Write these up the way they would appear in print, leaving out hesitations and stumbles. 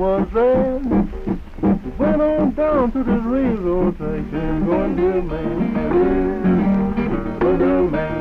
was there. Went on down to this railroad station, going to Maine, going to Maine.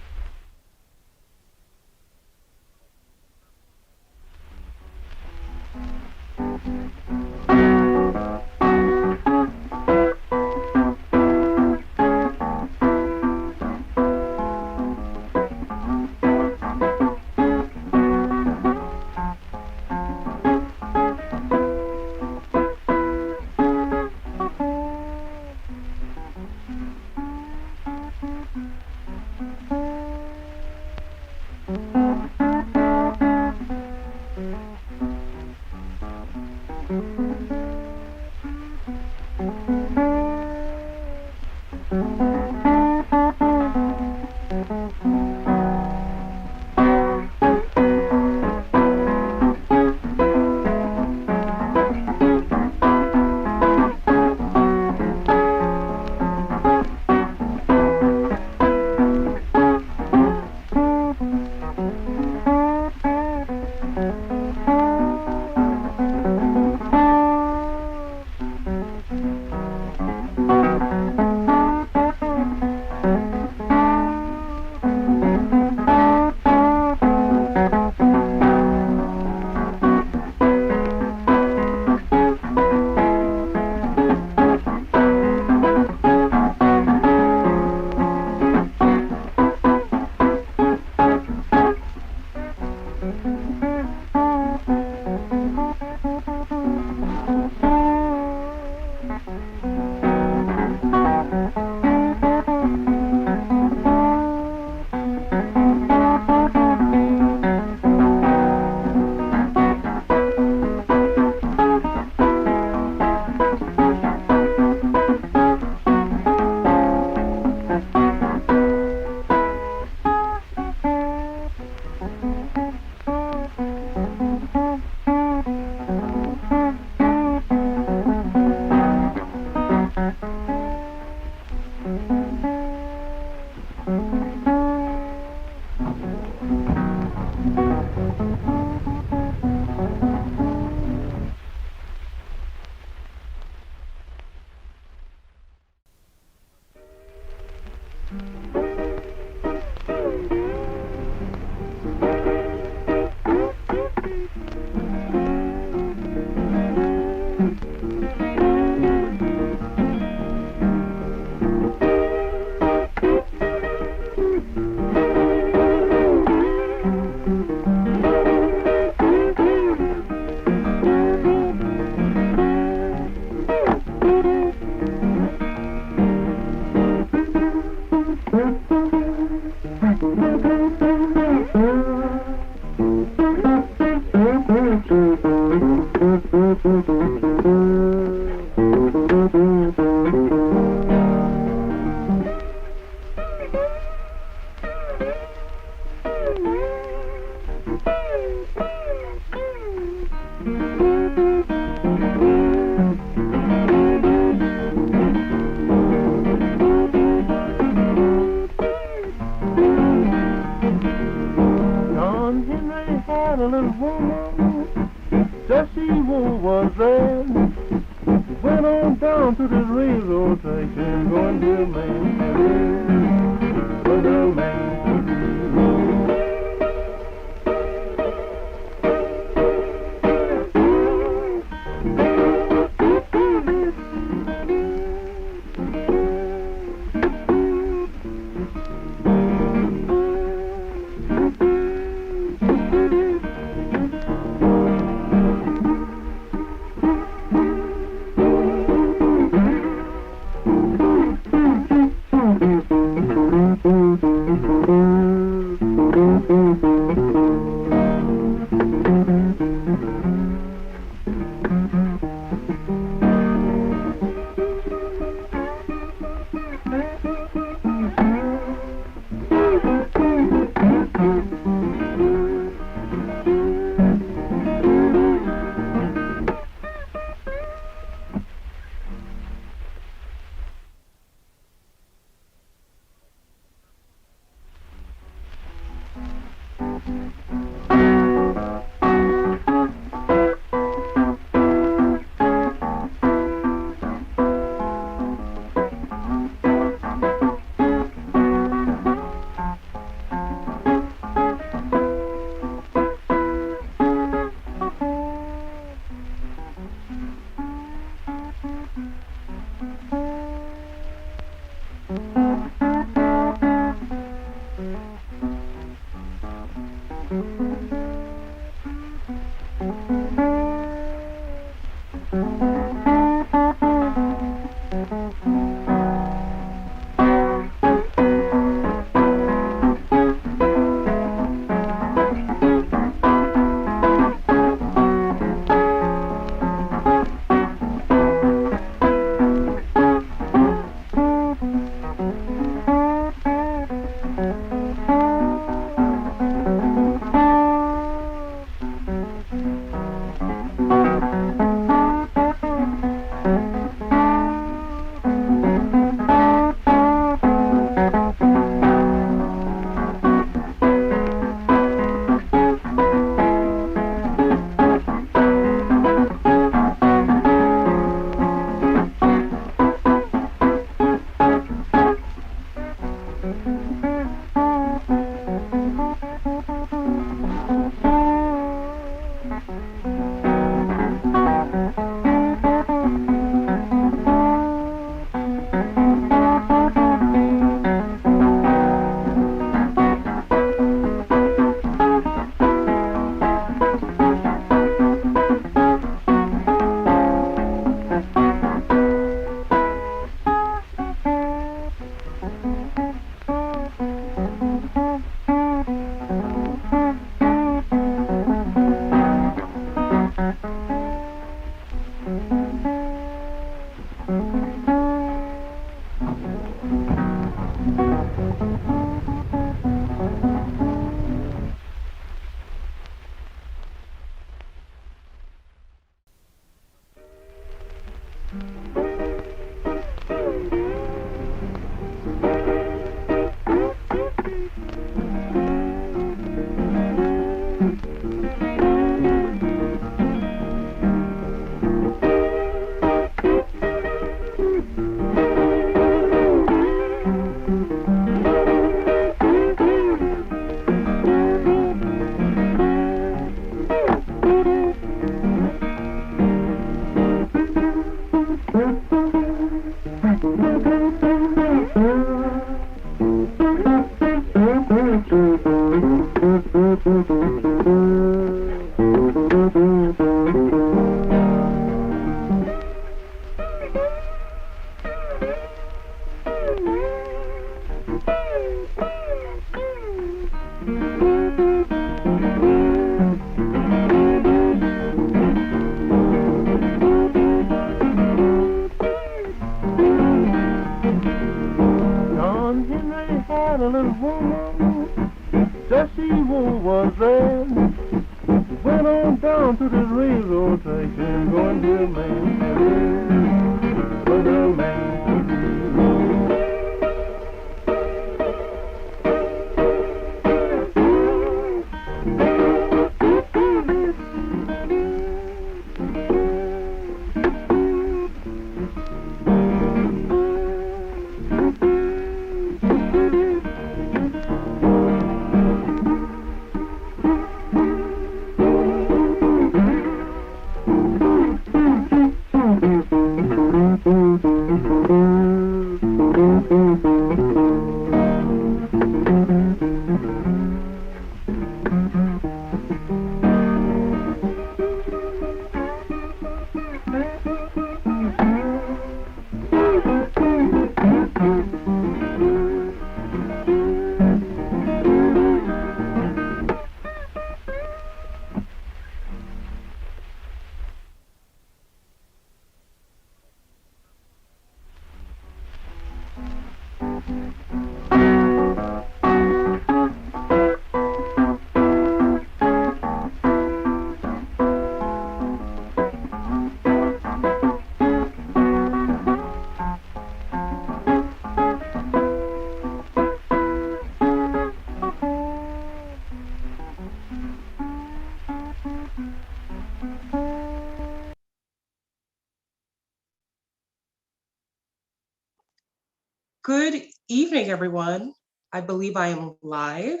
Good evening, everyone. I believe I am live.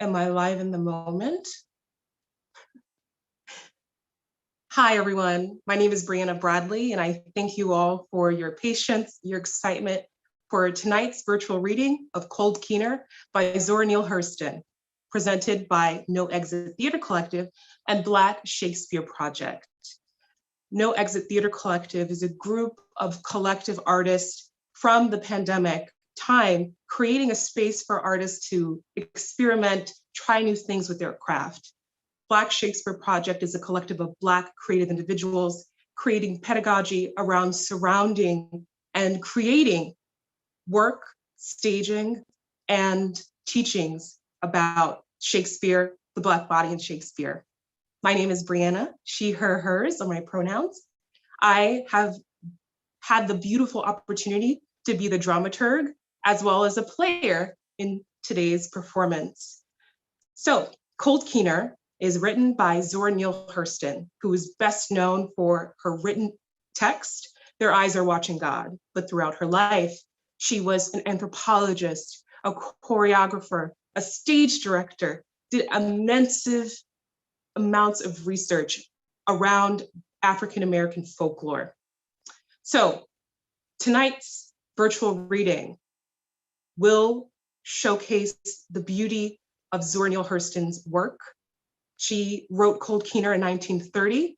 Am I live in the moment? Hi, everyone. My name is Bryanna Bradley, and I thank you all for your patience, your excitement for tonight's virtual reading of Cold Keener by Zora Neale Hurston, presented by No Exit Theater Collective and Black Shakespeare Project. No Exit Theater Collective is a group of collective artists from the pandemic time, creating a space for artists to experiment, try new things with their craft. Black Shakespeare Project is a collective of Black creative individuals creating pedagogy around surrounding and creating work, staging, and teachings about Shakespeare, the Black body in Shakespeare. My name is Bryanna. She, her, hers are my pronouns. I have had the beautiful opportunity to be the dramaturg as well as a player in today's performance. So, Cold Keener is written by Zora Neale Hurston, who is best known for her written text, Their Eyes Are Watching God. But throughout her life, she was an anthropologist, a choreographer, a stage director, did immense amounts of research around African-American folklore. So tonight's virtual reading will showcase the beauty of Zora Neale Hurston's work. She wrote Cold Keener in 1930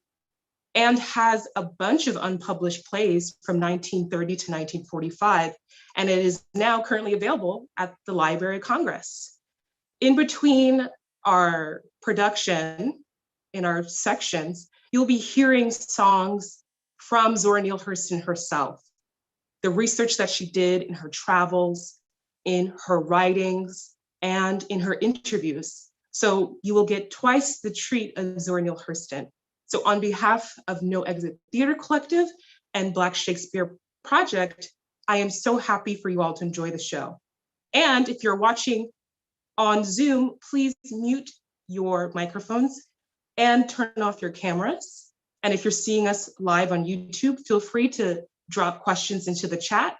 and has a bunch of unpublished plays from 1930 to 1945, and it is now currently available at the Library of Congress. In between our production, in our sections, you'll be hearing songs from Zora Neale Hurston herself, the research that she did in her travels, in her writings, and in her interviews. So you will get twice the treat of Zora Neale Hurston. So on behalf of No Exit Theater Collective and Black Shakespeare Project, I am so happy for you all to enjoy the show. And if you're watching on Zoom, please mute your microphones and turn off your cameras. And if you're seeing us live on YouTube, feel free to drop questions into the chat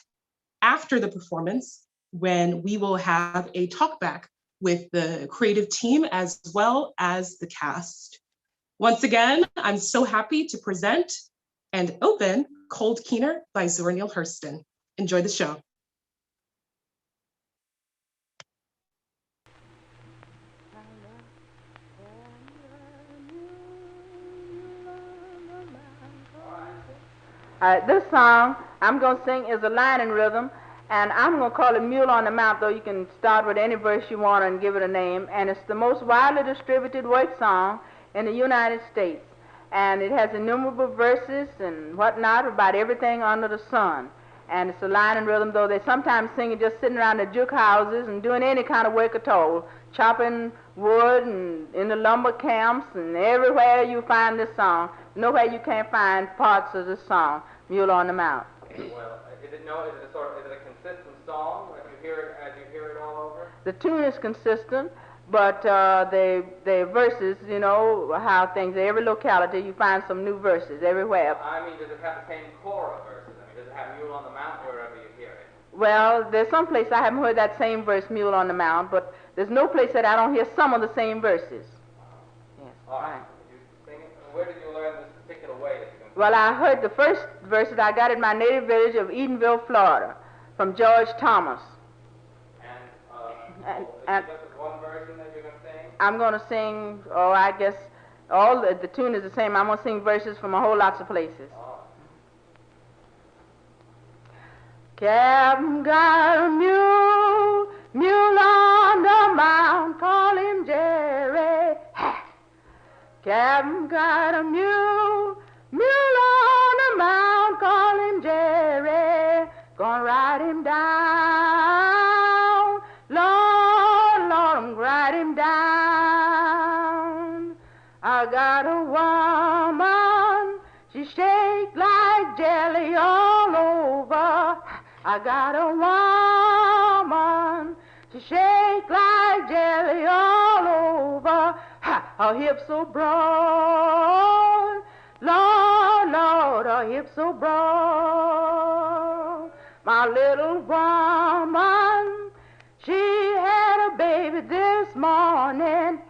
after the performance, when we will have a talkback with the creative team as well as the cast. Once again, I'm so happy to present and open Cold Keener by Zora Neale Hurston. Enjoy the show. This song I'm going to sing is a line and rhythm, and I'm going to call it Mule on the Mount, though you can start with any verse you want and give it a name. And it's the most widely distributed work song in the United States. And it has innumerable verses and whatnot about everything under the sun. And it's a line and rhythm, though they sometimes sing it just sitting around the jook houses and doing any kind of work at all, chopping wood and in the lumber camps and everywhere you find this song. Nowhere you can't find parts of this song, Mule on the Mount. Well, is it a consistent song as you hear it all over? The tune is consistent, but the verses, you know, how things, every locality you find some new verses everywhere. I mean, does it have the same core of verses? I mean, does it have Mule on the Mount wherever you hear it? Well, there's some place I haven't heard that same verse, Mule on the Mount, but there's no place that I don't hear some of the same verses. Yes. All right. You sing it? Where did you learn this particular way that you can sing? Well, I heard the first verses I got in my native village of Eatonville, Florida, from George Thomas. And is this one version that you're going to sing? I'm going to sing, I guess, all the tune is the same. I'm going to sing verses from a whole lots of places. Captain got a mule, mule on the mount, call him Jerry. Captain got a mule, mule on the mount, call him Jerry. Gonna ride him down, Lord, Lord, I'm ride him down. I got a woman, she shake like jelly all over. I got a woman, she shake like jelly all over. Her hips so broad, Lord, Lord, her hips so broad. My little woman, she had a baby this morning.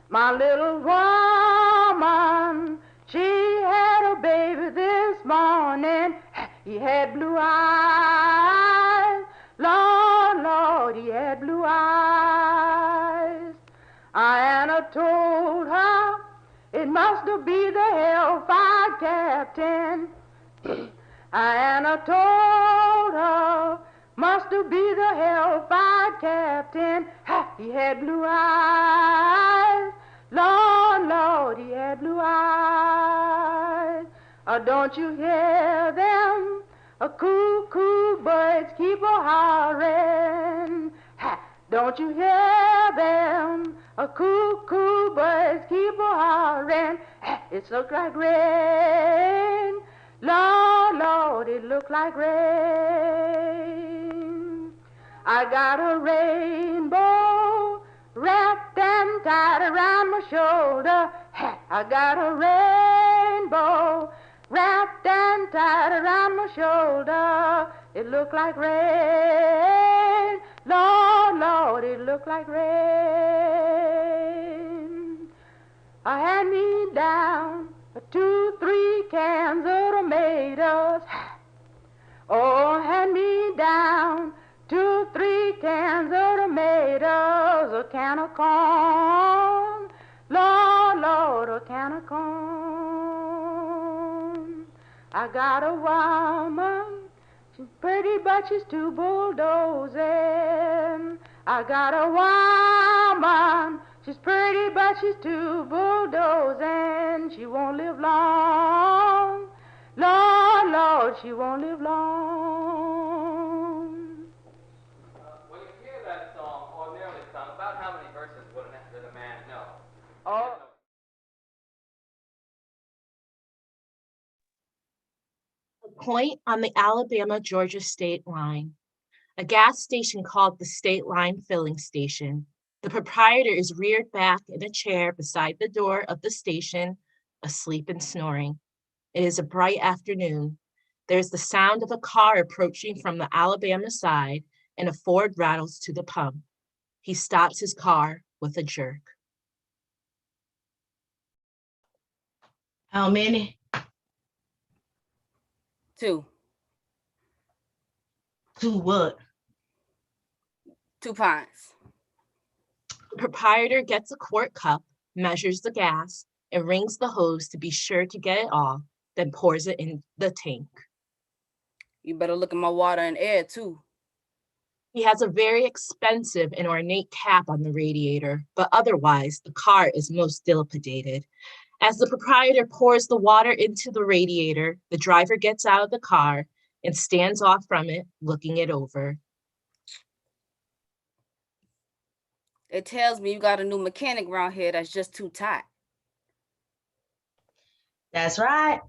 My little woman, she had a baby this morning. He had blue eyes must be the hellfire captain. Anna told her, must be the hellfire captain. Ha, he had blue eyes. Lord, Lord, he had blue eyes. Don't you hear them? Cuckoo birds keep a-hollering. Ha, don't you hear them? Cuckoo birds keep a-hollering. Ha, it looks like rain. Lord, Lord, it looked like rain. I got a rainbow wrapped and tied around my shoulder. I got a rainbow wrapped and tied around my shoulder. It looked like rain. Lord, Lord, it looked like rain. I had me down 2, 3 cans of tomatoes. Oh, hand me down 2, 3 cans of tomatoes, a can of corn, Lord, Lord, a can of corn. I got a woman, she's pretty but she's too bulldozing. I got a woman, she's pretty but she's too bulldozing. She won't live long, Lord, Lord, she won't live long. When you hear that song, ordinarily sung, about how many verses would a man know? Oh. A point on the Alabama-Georgia state line. A gas station called the State Line Filling Station. The proprietor is reared back in a chair beside the door of the station, asleep and snoring. It is a bright afternoon. There's the sound of a car approaching from the Alabama side, and a Ford rattles to the pump. He stops his car with a jerk. How many? 2. 2 what? 2 pints. The proprietor gets a quart cup, measures the gas, and rings the hose to be sure to get it all, then pours it in the tank. You better look at my water and air too. He has a very expensive and ornate cap on the radiator, but otherwise the car is most dilapidated. As the proprietor pours the water into the radiator, the driver gets out of the car and stands off from it, looking it over. It tells me you got a new mechanic around here that's just too tight. That's right.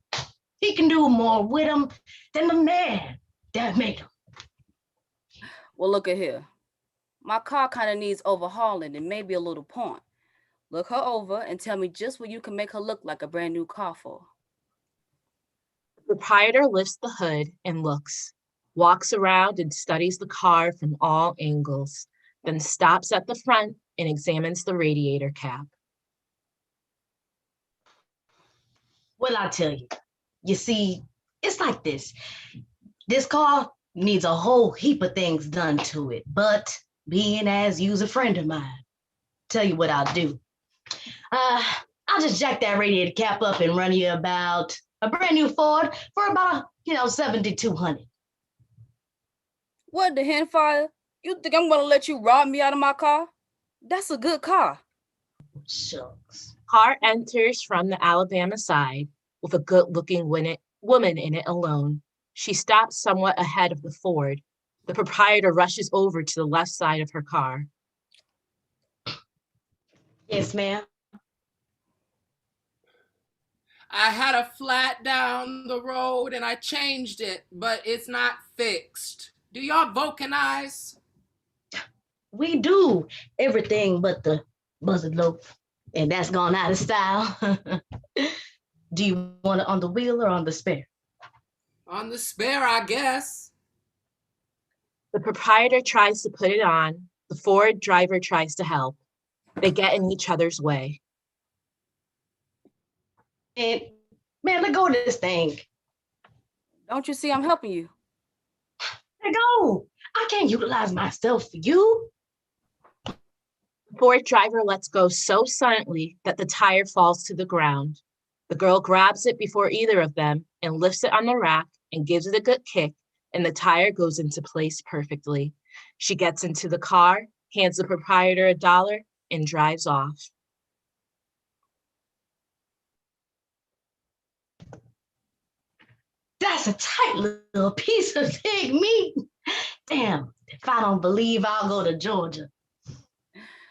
He can do more with them than the man that made him. Well, look at here. My car kind of needs overhauling and maybe a little point. Look her over and tell me just what you can make her look like a brand new car for. The proprietor lifts the hood and looks, walks around and studies the car from all angles, then stops at the front and examines the radiator cap. Well, I'll tell you. You see, it's like this. This car needs a whole heap of things done to it, but being as you's a friend of mine, tell you what I'll do. I'll just jack that radiator cap up and run you about a brand new Ford for about, $7,200. What the hen fire? You think I'm gonna let you rob me out of my car? That's a good car. Shucks. Car enters from the Alabama side with a good-looking woman in it alone. She stops somewhat ahead of the Ford. The proprietor rushes over to the left side of her car. Yes, ma'am. I had a flat down the road and I changed it, but it's not fixed. Do y'all vulcanize? We do everything but the buzzard loaf, and that's gone out of style. Do you want it on the wheel or on the spare? On the spare, I guess. The proprietor tries to put it on. The Ford driver tries to help. They get in each other's way. And man, let go of this thing. Don't you see I'm helping you? Let go. I can't utilize myself for you. The Ford driver lets go so silently that the tire falls to the ground. The girl grabs it before either of them and lifts it on the rack and gives it a good kick, and the tire goes into place perfectly. She gets into the car, hands the proprietor $1, and drives off. That's a tight little piece of pig meat. Damn, if I don't believe I'll go to Georgia.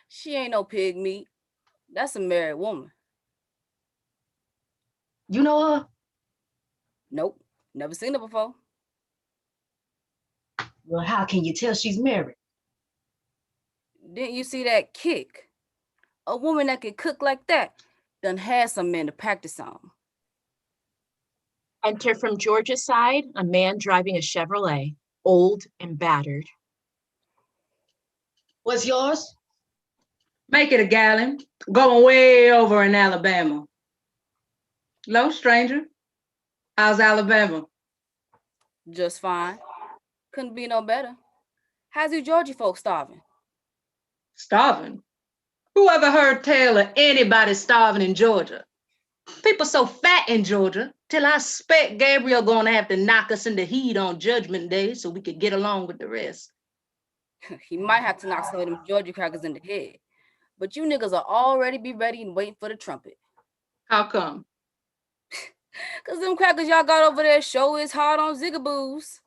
She ain't no pig meat. That's a married woman. You know her? Nope, never seen her before. Well, how can you tell she's married? Didn't you see that kick? A woman that can cook like that done had some men to practice on. Enter from Georgia's side, a man driving a Chevrolet, old and battered. What's yours? Make it a gallon, going way over in Alabama. Hello, stranger. How's Alabama? Just fine. Couldn't be no better. How's you Georgia folks starving? Starving? Who ever heard tell of anybody starving in Georgia? People so fat in Georgia, till I expect Gabriel gonna have to knock us in the heat on Judgment Day so we could get along with the rest. He might have to knock some of them Georgia crackers in the head. But you niggas are already be ready and waiting for the trumpet. How come? Cause them crackers y'all got over there show is hard on zigaboos.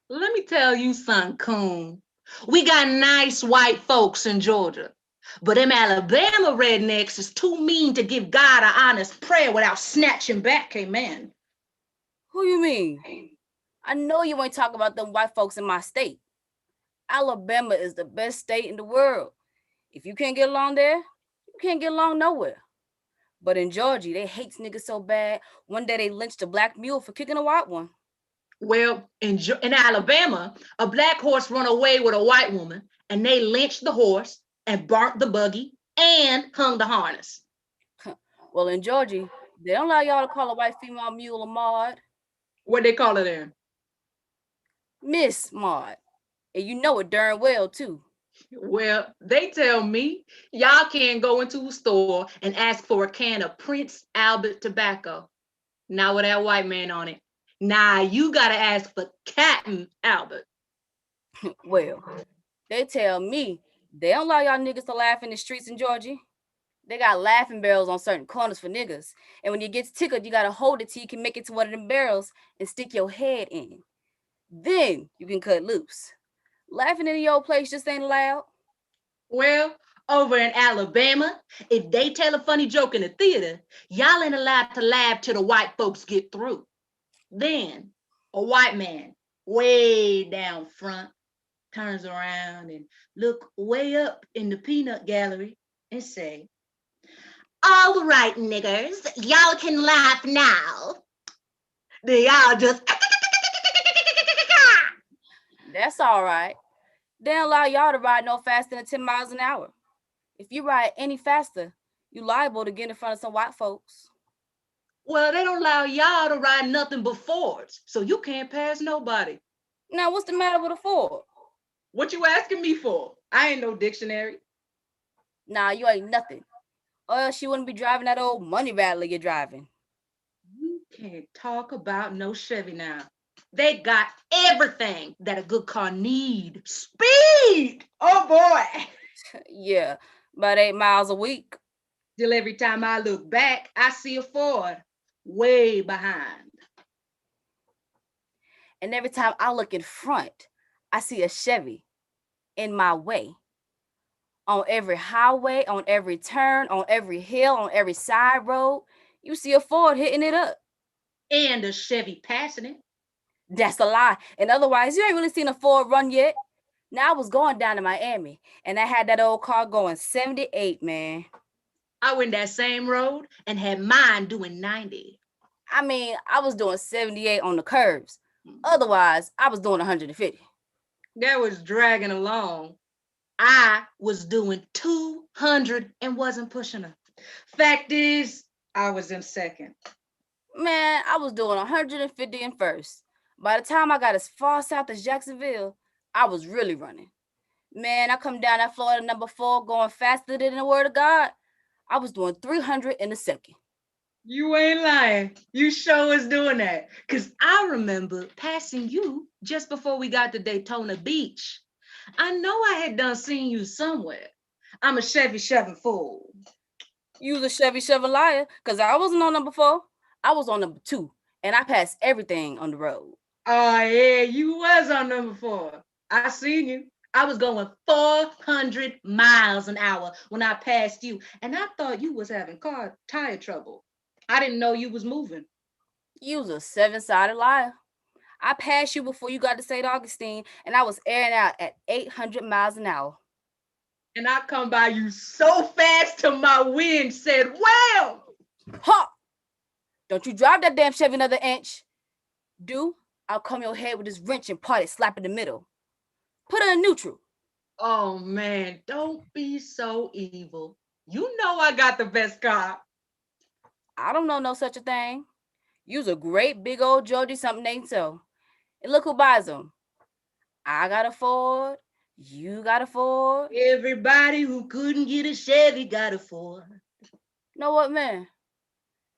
Let me tell you something, coon. We got nice white folks in Georgia, but them Alabama rednecks is too mean to give God an honest prayer without snatching back, amen. Who you mean? I know you ain't talking about them white folks in my state. Alabama is the best state in the world. If you can't get along there, you can't get along nowhere. But in Georgia, they hate niggas so bad, one day they lynched a black mule for kicking a white one. Well, in Alabama, a black horse run away with a white woman, and they lynched the horse and burnt the buggy and hung the harness. Well, in Georgia, they don't allow y'all to call a white female mule a Maud. What they call her then? Miss Maud. And you know it darn well, too. Well, they tell me y'all can't go into a store and ask for a can of Prince Albert tobacco. Not with that white man on it. Nah, you gotta ask for Captain Albert. Well, they tell me they don't allow y'all niggas to laugh in the streets in Georgia. They got laughing barrels on certain corners for niggas. And when you get tickled, you gotta hold it till you can make it to one of them barrels and stick your head in. Then you can cut loose. Laughing in the old place just ain't allowed. Well, over in Alabama, if they tell a funny joke in the theater, y'all ain't allowed to laugh till the white folks get through. Then a white man, way down front, turns around and look way up in the peanut gallery and say, "All right, niggers, y'all can laugh now." They all just... That's all right. They don't allow y'all to ride no faster than 10 miles an hour. If you ride any faster, you liable to get in front of some white folks. Well, they don't allow y'all to ride nothing but Fords, so you can't pass nobody. Now, what's the matter with a Ford? What you asking me for? I ain't no dictionary. Nah, you ain't nothing. Or else you wouldn't be driving that old money rattler you're driving. You can't talk about no Chevy now. They got everything that a good car need. Speed! Oh boy! Yeah, about 8 miles a week. Till every time I look back, I see a Ford way behind. And every time I look in front, I see a Chevy in my way. On every highway, on every turn, on every hill, on every side road, you see a Ford hitting it up. And a Chevy passing it. That's a lie. And otherwise, you ain't really seen a Ford run yet. Now, I was going down to Miami, and I had that old car going 78, man. I went that same road and had mine doing 90. I mean, I was doing 78 on the curves. Otherwise, I was doing 150. That was dragging along. I was doing 200 and wasn't pushing her. Fact is, I was in second. Man, I was doing 150 in first. By the time I got as far south as Jacksonville, I was really running. Man, I come down that Florida number 4 going faster than the word of God. I was doing 300 in a second. You ain't lying. You sure was doing that. Because I remember passing you just before we got to Daytona Beach. I know I had done seen you somewhere. I'm a Chevy fool. You was a Chevy liar, because I wasn't on number 4. I was on number 2, and I passed everything on the road. Oh, yeah, you was on number 4. I seen you. I was going 400 miles an hour when I passed you, and I thought you was having car tire trouble. I didn't know you was moving. You was a 7-sided liar. I passed you before you got to St. Augustine, and I was airing out at 800 miles an hour. And I come by you so fast till my wind said, well. Ha! Don't you drive that damn Chevy another inch. Do, I'll come your head with this wrench and part it slap in the middle. Put her in neutral. Oh, man, don't be so evil. You know I got the best car. I don't know no such a thing. You's a great big old Georgie something ain't so. And look who buys them. I got a Ford. You got a Ford. Everybody who couldn't get a Chevy got a Ford. Know what, man?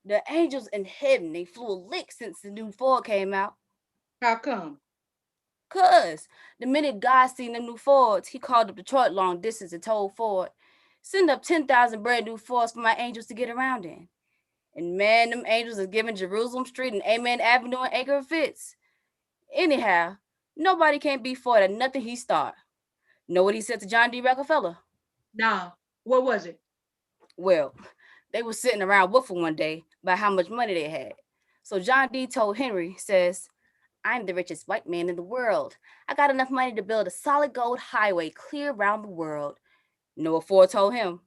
The angels in heaven, they flew a lick since the new Ford came out. How come? 'Cause the minute God seen them new Fords, he called up Detroit long distance and told Ford, send up 10,000 brand new Fords for my angels to get around in. And man, them angels is giving Jerusalem Street and Amen Avenue and Acre fits. Anyhow, nobody can't beat Ford at nothing he start. Know what he said to John D. Rockefeller? Nah, what was it? Well, they were sitting around woofing one day about how much money they had. So John D. told Henry, says, I'm the richest white man in the world. I got enough money to build a solid gold highway clear around the world. Know what Ford told him?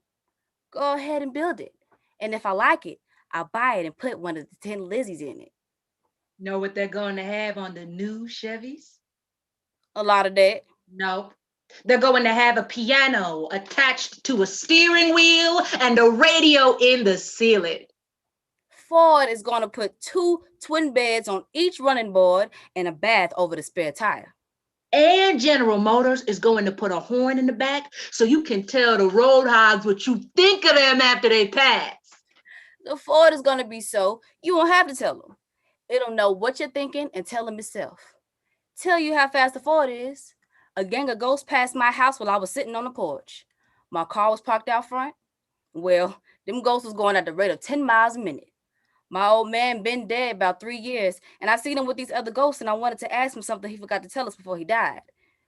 Go ahead and build it. And if I like it, I'll buy it and put one of the 10 Lizzies in it. Know what they're going to have on the new Chevys? A lot of that. Nope. They're going to have a piano attached to a steering wheel and a radio in the ceiling. Ford is going to put 2 twin beds on each running board and a bath over the spare tire. And General Motors is going to put a horn in the back so you can tell the road hogs what you think of them after they pass. The Ford is going to be so you won't have to tell them. It'll know what you're thinking and tell them itself. Tell you how fast the Ford is. A gang of ghosts passed my house while I was sitting on the porch. My car was parked out front. Well, them ghosts was going at the rate of 10 miles a minute. My old man been dead about 3 years, and I seen him with these other ghosts, and I wanted to ask him something he forgot to tell us before he died.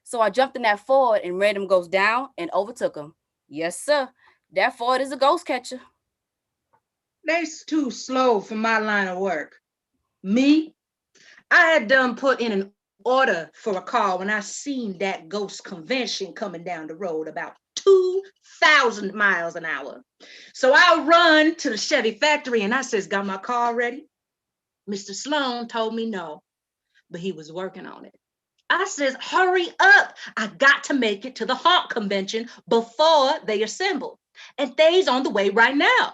So I jumped in that Ford and ran them ghosts down and overtook him. Yes, sir. That Ford is a ghost catcher. They's too slow for my line of work. Me, I had done put in an order for a car when I seen that ghost convention coming down the road about 2,000 miles an hour. So I run to the Chevy factory and I says, got my car ready? Mr. Sloan told me no, but he was working on it. I says, hurry up. I got to make it to the Hawk convention before they assemble. And they's on the way right now.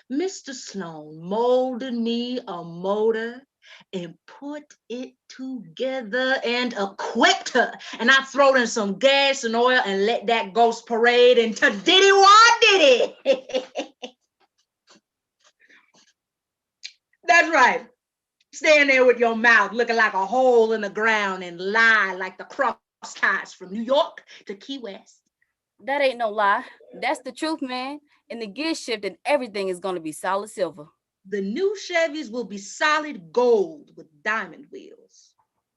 Mr. Sloan molded me a motor and put it together and equipped her. And I throwed in some gas and oil and let that ghost parade into Diddy Wah Diddy. That's right. Stand there with your mouth looking like a hole in the ground and lie like the cross ties from New York to Key West. That ain't no lie. That's the truth, man. And the gear shift and everything is going to be solid silver. The new Chevys will be solid gold with diamond wheels.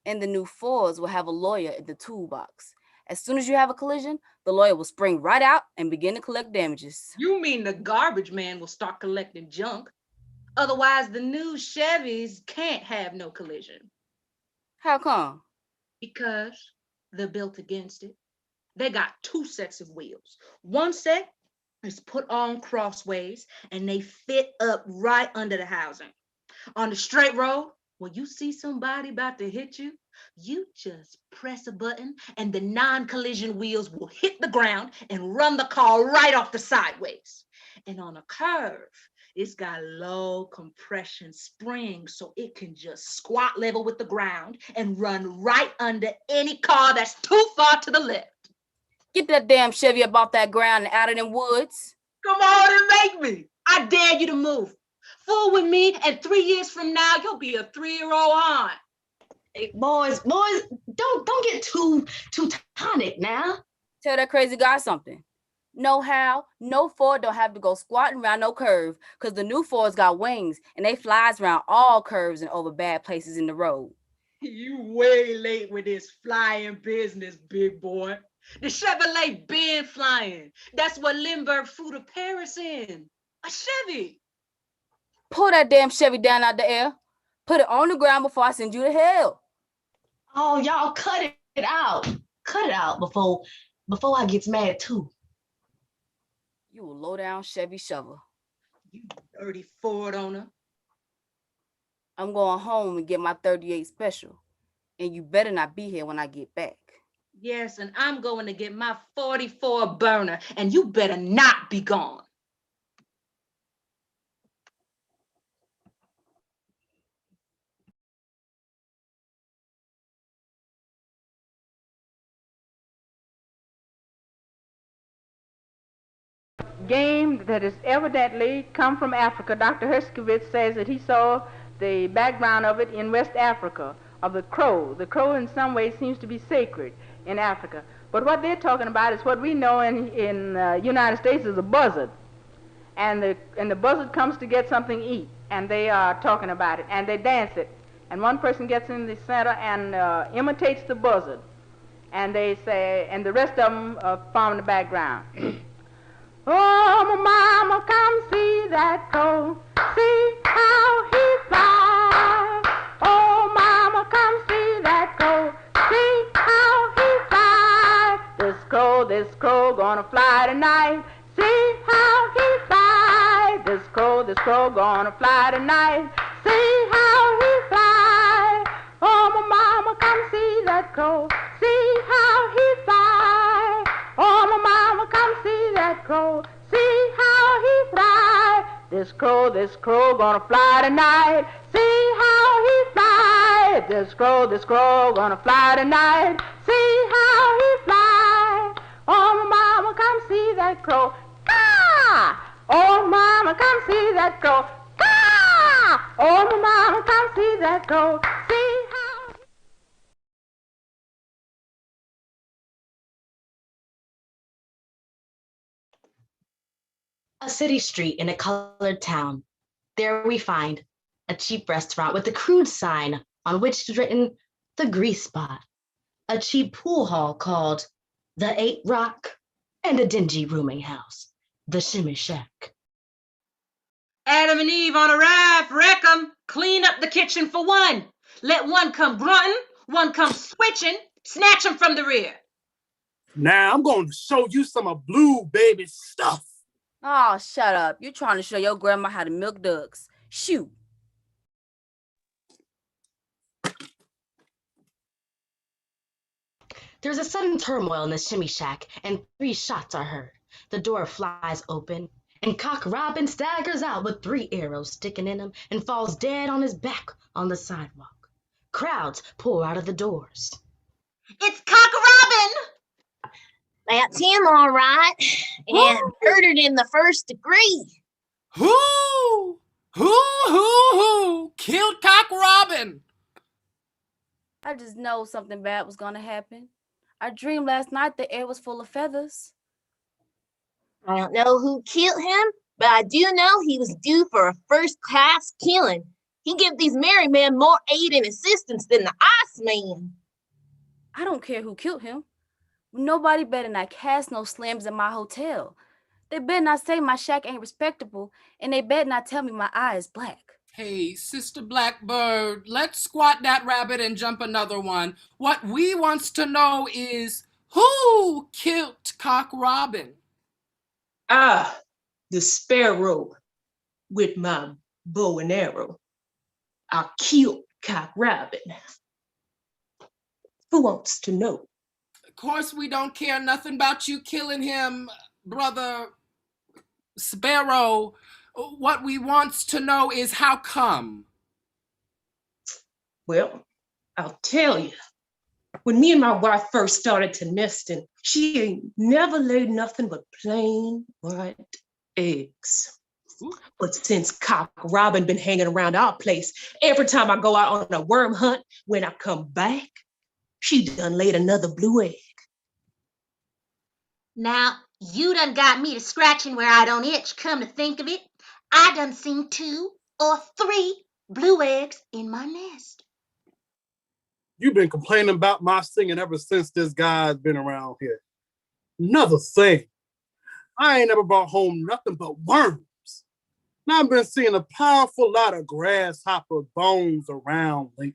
And the new Fords will have a lawyer in the toolbox. As soon as you have a collision, the lawyer will spring right out and begin to collect damages. You mean the garbage man will start collecting junk? Otherwise, the new Chevys can't have no collision. How come? Because they're built against it. They got 2 sets of wheels. One set is put on crossways and they fit up right under the housing. On the straight road, when you see somebody about to hit you, you just press a button and the non-collision wheels will hit the ground and run the car right off the sideways. And on a curve, it's got low compression springs so it can just squat level with the ground and run right under any car that's too far to the left. Get that damn Chevy up off that ground and out of them woods. Come on and make me. I dare you to move. Fool with me, and 3 years from now, you'll be a 3-year-old aunt. Hey, boys, don't get too tonic now. Tell that crazy guy something. No how, no Ford don't have to go squatting around no curve, because the new Fords got wings and they flies around all curves and over bad places in the road. You way late with this flying business, big boy. The Chevrolet been flying. That's what Lindbergh flew to Paris in. A Chevy. Pull that damn Chevy down out the air. Put it on the ground before I send you to hell. Oh, y'all cut it out. Cut it out before I gets mad too. You a low down Chevy shover. You dirty Ford owner. I'm going home and get my 38 special. And you better not be here when I get back. Yes, and I'm going to get my 44 burner, and you better not be gone. Game that has evidently come from Africa. Dr. Herskovitz says that he saw the background of it in West Africa, of the crow. The crow in some ways seems to be sacred in Africa. But what they're talking about is what we know in United States is a buzzard. And the buzzard comes to get something to eat, and they are talking about it, and they dance it. And one person gets in the center and imitates the buzzard. And they say, and the rest of them form the background. Oh, my mama, come see that crow, see how he flies. Oh, mama, come see that crow, see how he flies. This crow gonna fly tonight, see how he flies. This crow gonna fly tonight, see how he flies. Oh, my mama, come see that crow, see how he flies. Oh, my mama, come see that crow, see how he flies. This crow gonna fly tonight, see how he flies. This crow gonna fly tonight, see how he flies. Oh, my mama, come see that crow, caw. Oh, mama, come see that crow, caw. Oh, my mama, come see that crow, see how. A city street in a colored town. There we find a cheap restaurant with a crude sign on which is written The Grease Spot, a cheap pool hall called The 8 Rock, and a dingy rooming house, The Shimmy Shack. Adam and Eve on a raft, wreck 'em, clean up the kitchen for one. Let one come grunting, one come switching, snatch 'em from the rear. Now I'm going to show you some of Blue Baby's stuff. Oh, shut up. You're trying to show your grandma how to milk ducks. Shoot. There's a sudden turmoil in the shimmy shack, and 3 shots are heard. The door flies open, and Cock Robin staggers out with 3 arrows sticking in him and falls dead on his back on the sidewalk. Crowds pour out of the doors. It's Cock Robin! That's him, all right, and murdered in the 1st degree. Who killed Cock Robin? I just know something bad was gonna happen. I dreamed last night the air was full of feathers. I don't know who killed him, but I do know he was due for a first-class killing. He gave these married men more aid and assistance than the Iceman. I don't care who killed him. Nobody better not cast no slams in my hotel. They better not say my shack ain't respectable, and they better not tell me my eye is black. Hey, Sister Blackbird, let's squat that rabbit and jump another one. What we wants to know is who killed Cock Robin? The sparrow with my bow and arrow. I killed Cock Robin. Who wants to know? Of course, we don't care nothing about you killing him, Brother Sparrow. What we wants to know is how come? Well, I'll tell you. When me and my wife first started to nesting, she ain't never laid nothing but plain white eggs. But since Cock Robin been hanging around our place, every time I go out on a worm hunt, when I come back, she done laid another blue egg. Now, you done got me to scratching where I don't itch, come to think of it. I done seen 2 or 3 blue eggs in my nest. You've been complaining about my singing ever since this guy's been around here. Another thing, I ain't never brought home nothing but worms. Now I've been seeing a powerful lot of grasshopper bones around lately.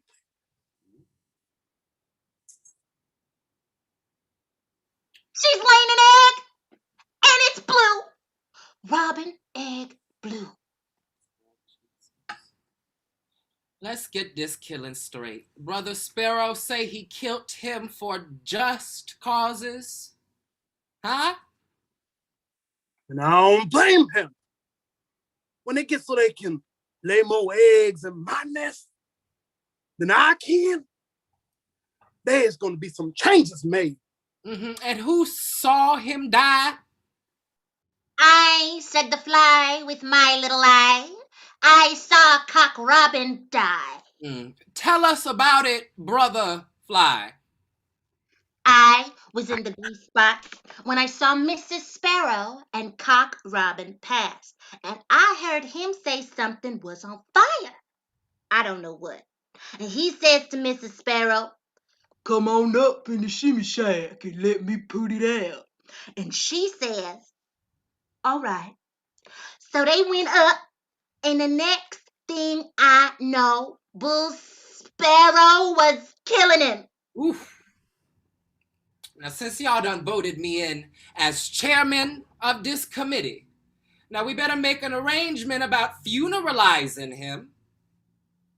She's laying an egg, and it's blue. Robin egg blue. Let's get this killing straight. Brother Sparrow say he killed him for just causes? Huh? And I don't blame him. When they get so they can lay more eggs in my nest than I can, there's going to be some changes made. And who saw him die? I, said the fly with my little eye. I saw Cock Robin die. Tell us about it, Brother Fly. I was in the bee spot when I saw Mrs. Sparrow and Cock Robin pass, and I heard him say something was on fire. I don't know what. And he says to Mrs. Sparrow, "Come on up in the shimmy shack and let me put it out." And she says, "All right." So they went up, and the next thing I know, Bull Sparrow was killing him. Oof. Now, since y'all done voted me in as chairman of this committee, now we better make an arrangement about funeralizing him.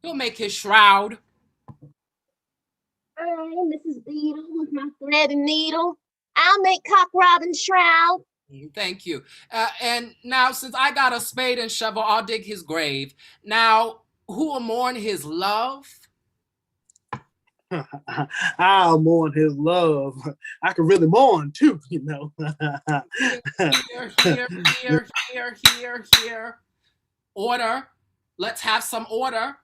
He'll make his shroud. Hi, Mrs. Beadle with my thread and needle. I'll make Cock Robin's shroud. Thank you. And now, since I got a spade and shovel, I'll dig his grave. Now, who will mourn his love? I'll mourn his love. I can really mourn too, you know. Here. Order. Let's have some order.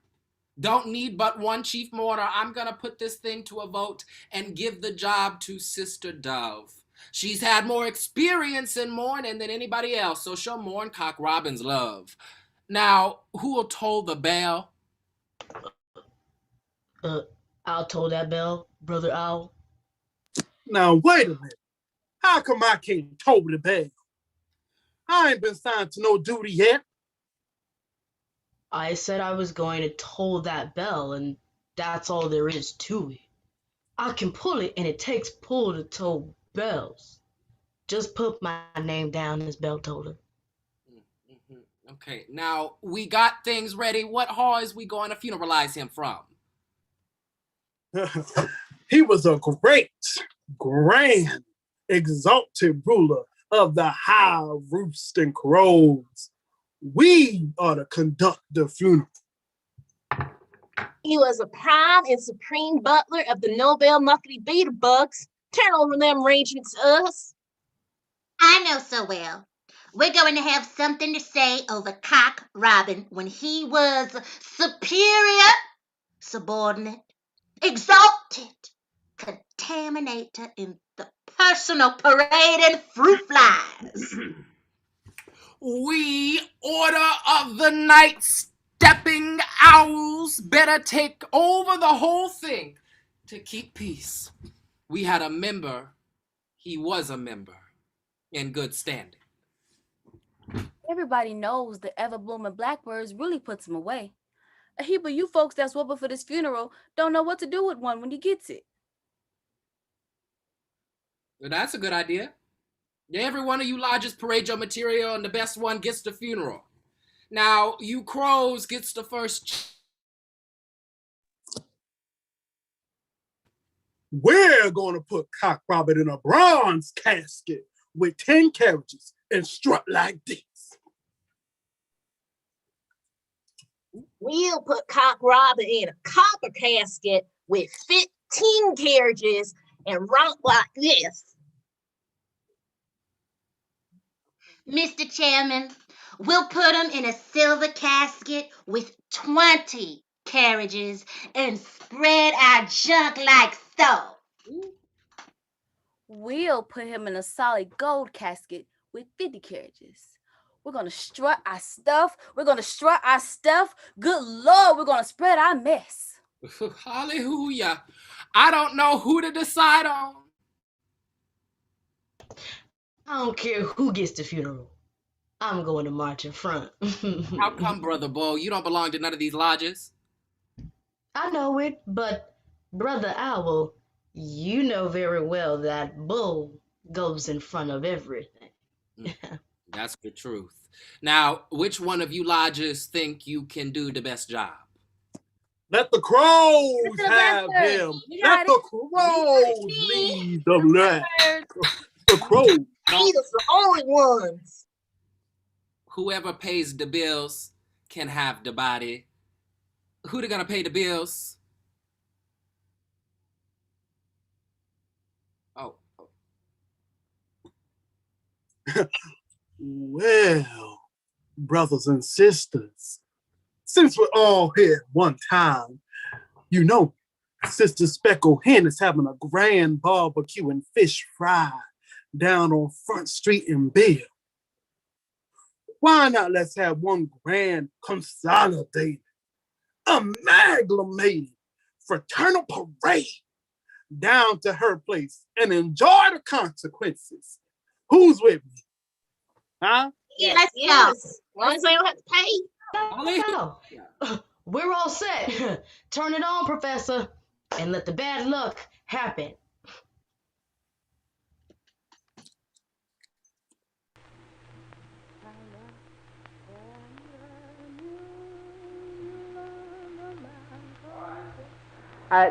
Don't need but one chief mourner. I'm going to put this thing to a vote and give the job to Sister Dove. She's had more experience in mourning than anybody else, so she'll mourn Cock Robin's love. Now, who will toll the bell? I'll toll that bell, Brother Owl. Now, wait a minute. How come I can't toll the bell? I ain't been signed to no duty yet. I said I was going to toll that bell, and that's all there is to it. I can pull it, and it takes pull to toll bells. Just put my name down as bell toller. Okay, now we got things ready. What hall is we going to funeralize him from? He was a great, grand, exalted ruler of the high roosting crows. We ought to conduct the funeral. He was a prime and supreme butler of the Nobel muckety beetle bugs. Turn over them arrangements to us. I know so well. We're going to have something to say over Cock Robin when he was superior, subordinate, exalted, contaminator in the personal parade and fruit flies. We, order of the night stepping owls, better take over the whole thing to keep peace. We had a member. He was a member in good standing. Everybody knows the ever-blooming blackbirds really puts him away. A heap of you folks that's whooping for this funeral don't know what to do with one when he gets it. Well, that's a good idea. Every one of you lodges parade your material, and the best one gets the funeral. Now, you crows gets the first. We're going to put Cock Robin in a bronze casket with 10 carriages and strut like this. We'll put Cock Robin in a copper casket with 18 carriages and romp like this. Mr. Chairman, we'll put them in a silver casket with 20 carriages and spread our junk like so. We'll put him in a solid gold casket with 50 carriages. We're gonna strut our stuff. We're gonna strut our stuff. Good Lord, we're gonna spread our mess. Hallelujah. I don't know who to decide on. I don't care who gets the funeral. I'm going to march in front. How come, Brother Bull? You don't belong to none of these lodges. I know it, but Brother Owl, you know very well that Bull goes in front of everything. That's the truth. Now, which one of you lodges think you can do the best job? Let the crows have him. Let the crows lead the land. The crows. These are the only ones. Whoever pays the bills can have the body. Who they gonna pay the bills? Oh. Well, brothers and sisters, since we're all here at one time, you know, Sister Speckle Hen is having a grand barbecue and fish fry down on Front Street in Bill. Why not let's have one grand consolidated, amalgamated, fraternal parade down to her place and enjoy the consequences? Who's with me? Huh? Yes. As long as I don't have to pay. No. We're all set. Turn it on, Professor, and let the bad luck happen.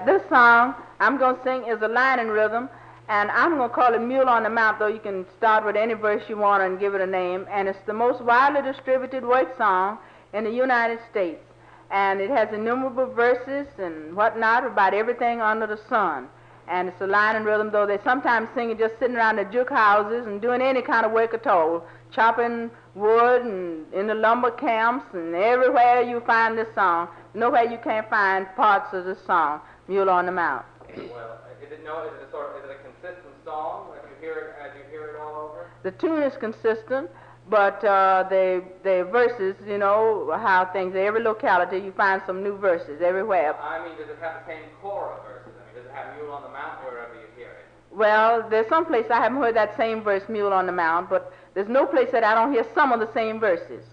This song I'm going to sing is a line and rhythm, and I'm going to call it Mule on the Mount, though you can start with any verse you want and give it a name. And it's the most widely distributed white song in the United States. And it has innumerable verses and whatnot about everything under the sun. And it's a line and rhythm, though they sometimes sing it just sitting around the jook houses and doing any kind of work at all, chopping wood and in the lumber camps and everywhere you find this song. Nowhere you can't find parts of this song, Mule on the Mount. Well, is it a consistent song? Like you hear it as you hear it all over? The tune is consistent, but the verses, you know, how things, every locality, you find some new verses everywhere. I mean, does it have the same core of verses? I mean, does it have Mule on the Mount wherever you hear it? Well, there's some place I haven't heard that same verse, Mule on the Mount, but there's no place that I don't hear some of the same verses.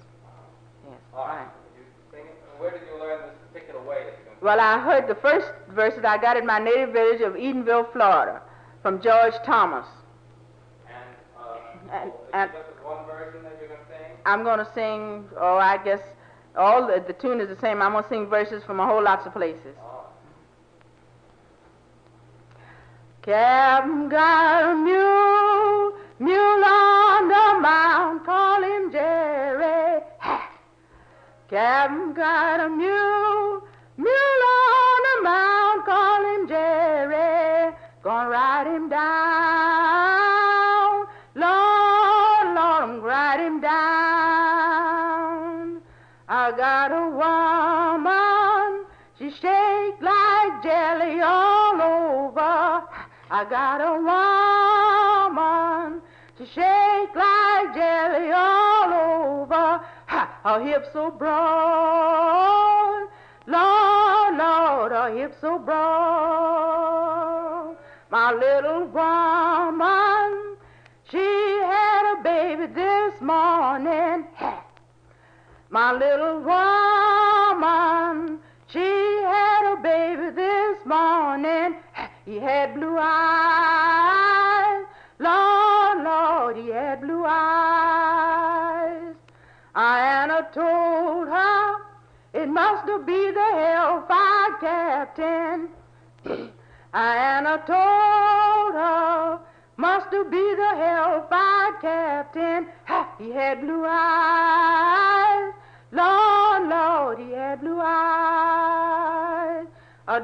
Yes. All right. You sing it? Where did you learn this particular way that you're going to Well, I heard the first verses I got in my native village of Eatonville, Florida, from George Thomas. And just one version that you're going to sing? I'm going to sing, I guess all the tune is the same. I'm going to sing verses from a whole lots of places. Captain got a mule, mule on the mount, call him Jerry. Captain got a mule, mule on the mount, call him Jerry. Gonna ride him down, Lord, Lord, I'm ride him down. I got a woman, she shake like jelly all over. I got a woman, she shake like jelly all over. Her hips so broad, Lord, Lord, her hips so broad. My little woman, she had a baby this morning. My little woman, she had a baby this morning. He had blue eyes, Lord, Lord, he had blue eyes. Anna told her it must be the hellfire captain. Anna told her must be the hellfire captain. He had blue eyes, Lord, Lord, he had blue eyes.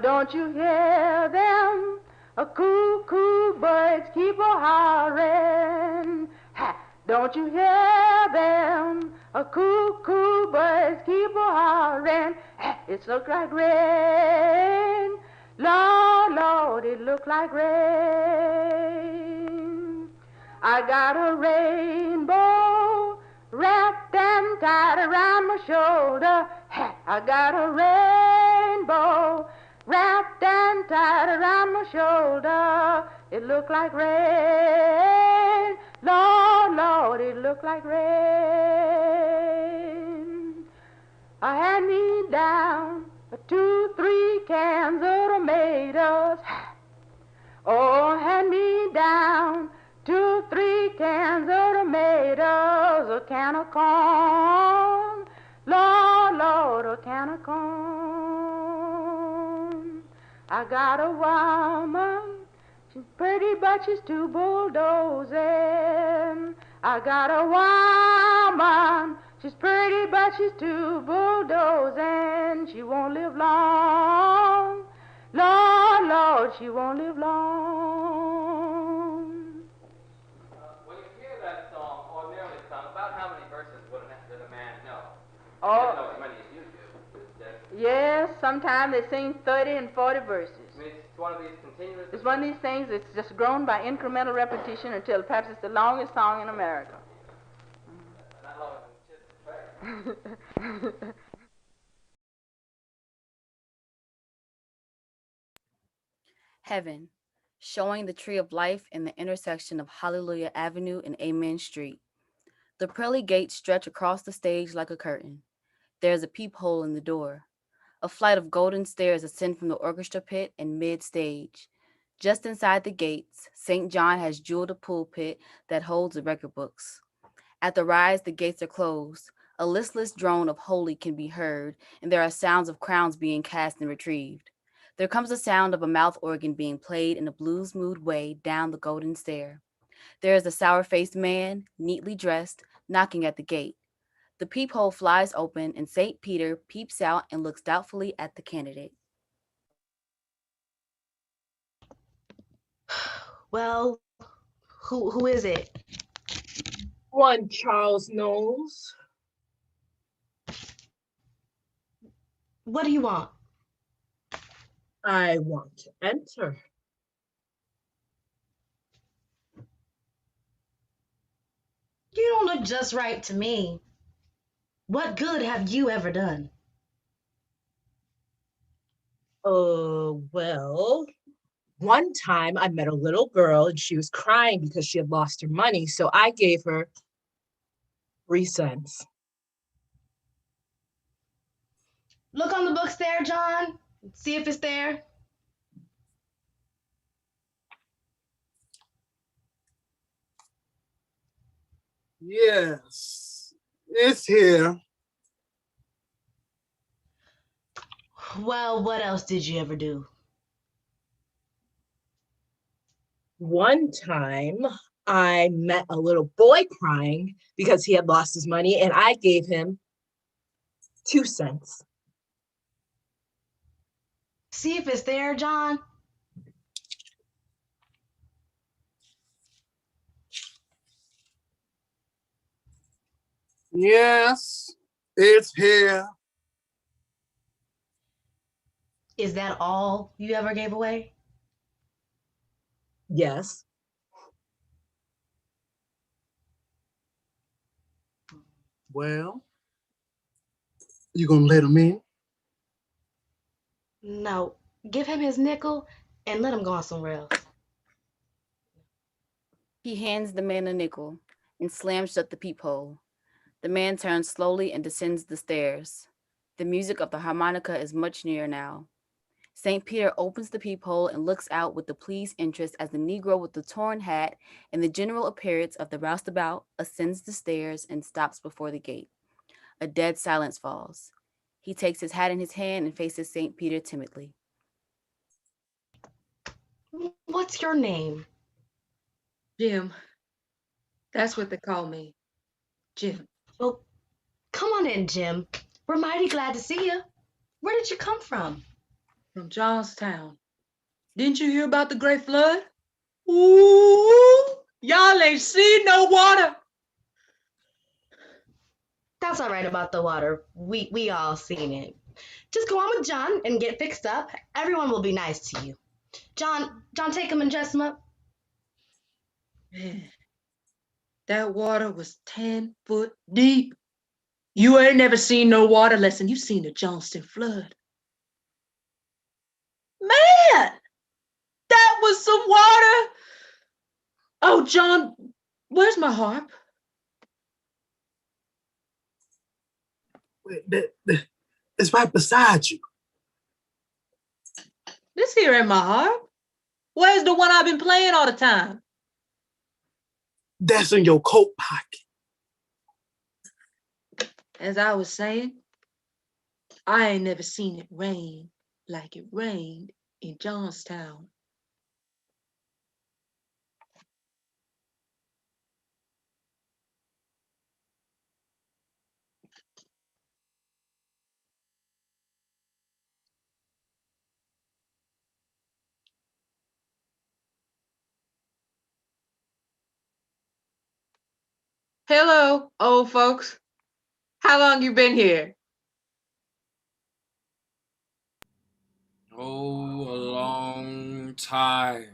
Don't you hear them? Cuckoo birds keep a-hollering. Don't you hear them? Cuckoo birds keep a-hollering. It looks like rain. Lord, Lord, it looks like rain. I got a rainbow wrapped and tied around my shoulder. I got a rainbow wrapped and tied around my shoulder. It looked like rain. Lord, Lord, it looked like rain. I had me down 2, 3 cans of tomatoes. Oh, hand me down 2, 3 cans of tomatoes, a can of corn, Lord, Lord, a can of corn. I got a woman, she's pretty but she's too bulldozing. I got a woman, she's pretty but she's too bulldozing. She won't live long. Lord, Lord, she won't live long. When you hear that song, ordinarily sung, about how many verses does a man know? Oh, I don't know as many as you do. Yes, sometimes they sing 30 and 40 verses. I mean, it's one of these continuous... It's one of these things that's just grown by incremental repetition until perhaps it's the longest song in America. Not longer than Chip Track. Heaven, showing the tree of life in the intersection of Hallelujah Avenue and Amen Street. The pearly gates stretch across the stage like a curtain. There's a peephole in the door. A flight of golden stairs ascend from the orchestra pit and mid-stage. Just inside the gates, St. John has jeweled a pulpit that holds the record books. At the rise, the gates are closed. A listless drone of holy can be heard, and there are sounds of crowns being cast and retrieved. There comes the sound of a mouth organ being played in a blues-mood way down the golden stair. There is a sour-faced man, neatly dressed, knocking at the gate. The peephole flies open, and St. Peter peeps out and looks doubtfully at the candidate. Well, who is it? One Charles Knowles. What do you want? I want to enter. You don't look just right to me. What good have you ever done? Well, one time I met a little girl and she was crying because she had lost her money, so I gave her 3 cents. Look on the books there, John. See if it's there. Yes, it's here. Well, what else did you ever do? One time I met a little boy crying because he had lost his money and I gave him 2 cents. See if it's there, John. Yes, it's here. Is that all you ever gave away? Yes. Well, you gonna let him in? No. Give him his nickel and let him go on somewhere else. He hands the man a nickel and slams shut the peephole. The man turns slowly and descends the stairs. The music of the harmonica is much nearer now. St. Peter opens the peephole and looks out with the pleased interest as the Negro with the torn hat and the general appearance of the roustabout ascends the stairs and stops before the gate. A dead silence falls. He takes his hat in his hand and faces St. Peter timidly. What's your name? Jim. That's what they call me. Jim. Well, come on in, Jim. We're mighty glad to see you. Where did you come from? From Johnstown. Didn't you hear about the Great Flood? Ooh, y'all ain't seen no water. That's all right about the water. We all seen it. Just go on with John and get fixed up. Everyone will be nice to you. John, take him and dress him up. Man, that water was 10 foot deep. You ain't never seen no water less than you seen the Johnston flood. Man, that was some water. Oh, John, where's my harp? Wait, it's right beside you. This here ain't my harp. Where's the one I've been playing all the time? That's in your coat pocket. As I was saying, I ain't never seen it rain like it rained in Johnstown. Hello, old folks. How long you been here? Oh, a long time.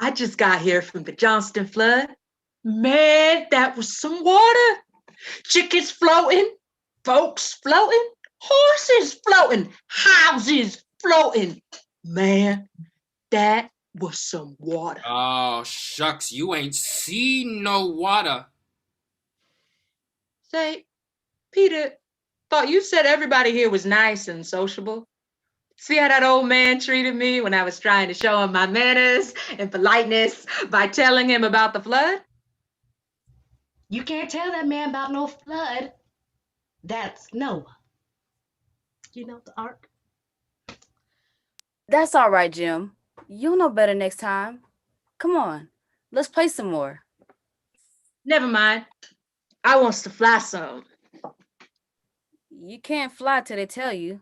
I just got here from the Johnston flood. Man, that was some water. Chickens floating, folks floating, horses floating, houses floating. Man, that was some water. Oh, shucks, you ain't seen no water. Say, Peter, thought you said everybody here was nice and sociable. See how that old man treated me when I was trying to show him my manners and politeness by telling him about the flood? You can't tell that man about no flood. That's Noah. You know the ark. That's all right, Jim. You'll know better next time. Come on, let's play some more. Never mind. I wants to fly some. You can't fly till they tell you.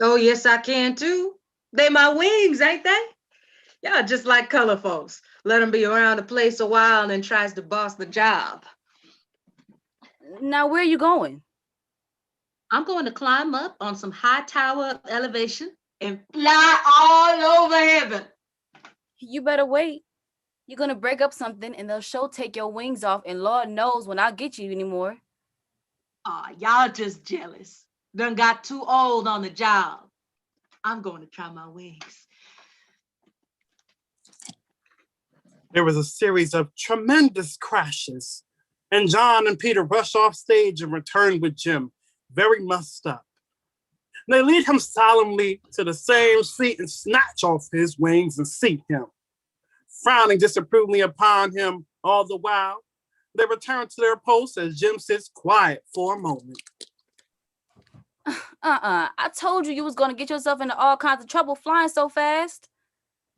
Oh, yes, I can too. They my wings, ain't they? Y'all just like color folks. Let them be around the place a while and then tries to boss the job. Now, where are you going? I'm going to climb up on some high tower of elevation and fly all over heaven. You better wait. You're gonna break up something and they'll sure take your wings off, and Lord knows when I'll get you anymore. Aw, y'all just jealous. Done got too old on the job. I'm going to try my wings. There was a series of tremendous crashes, and John and Peter rushed off stage and returned with Jim, very mussed up. They lead him solemnly to the same seat and snatch off his wings and seat him. Frowning disapprovingly upon him all the while, they return to their posts as Jim sits quiet for a moment. I told you was gonna get yourself into all kinds of trouble flying so fast.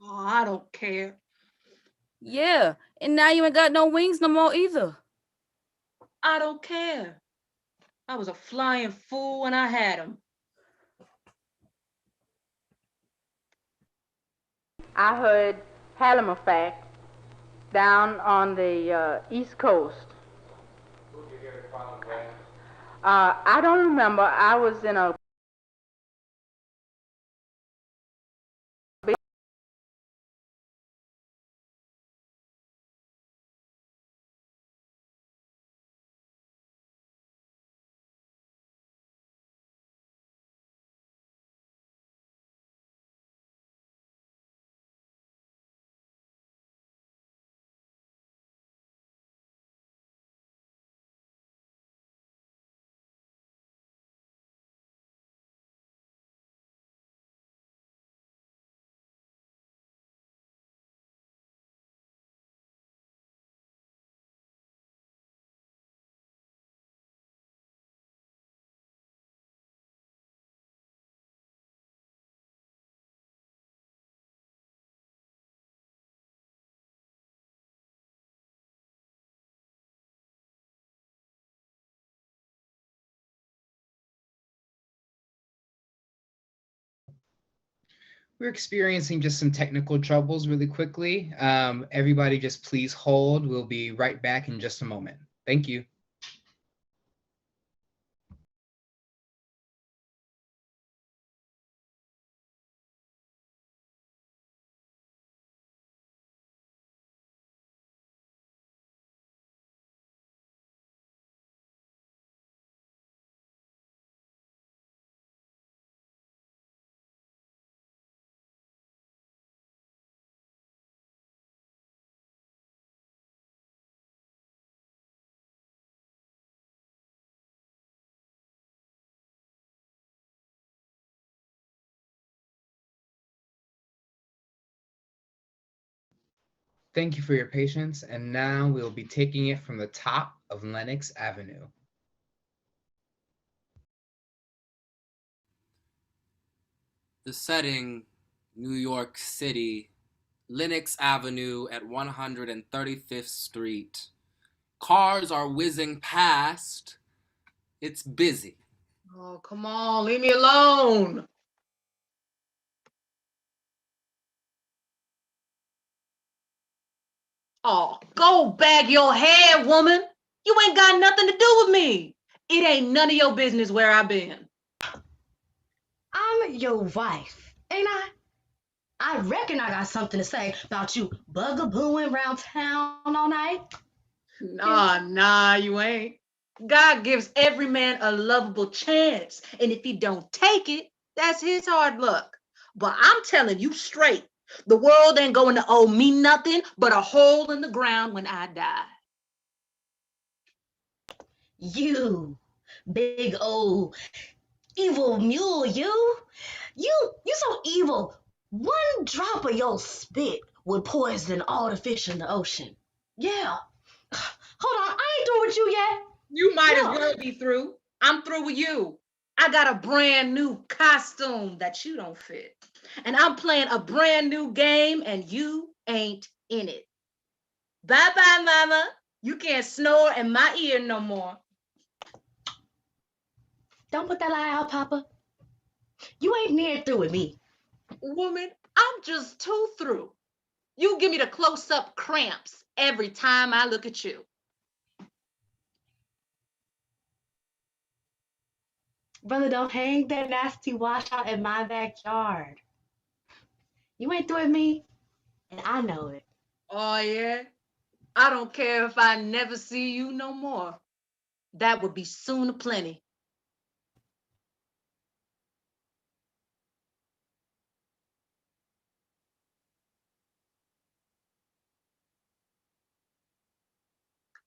Oh, I don't care. Yeah, and now you ain't got no wings no more either. I don't care. I was a flying fool when I had them. I heard Harlem effect down on the East Coast. Who did you hear it from, Bryan? I don't remember. I was in a We're experiencing just some technical troubles really quickly. Everybody just please hold. We'll be right back in just a moment. Thank you. Thank you for your patience, and now we'll be taking it from the top of Lenox Avenue. The setting, New York City, Lenox Avenue at 135th Street. Cars are whizzing past. It's busy. Oh, come on, leave me alone. Oh, go bag your head, woman. You ain't got nothing to do with me. It ain't none of your business where I been. I'm your wife, ain't I? I reckon I got something to say about you bugabooing around town all night. Nah, you ain't. God gives every man a lovable chance, and if he don't take it, that's his hard luck. But I'm telling you straight, the world ain't going to owe me nothing but a hole in the ground when I die. You, big old evil mule, you so evil. One drop of your spit would poison all the fish in the ocean. Yeah. Hold on, I ain't through with you yet. You might as well be through. I'm through with you. I got a brand new costume that you don't fit. And I'm playing a brand new game and you ain't in it. Bye-bye, mama. You can't snore in my ear no more. Don't put that lie out, Papa. You ain't near through with me. Woman, I'm just too through. You give me the close-up cramps every time I look at you. Brother, don't hang that nasty washout in my backyard. You ain't through with me, and I know it. Oh, yeah? I don't care if I never see you no more. That would be soon aplenty.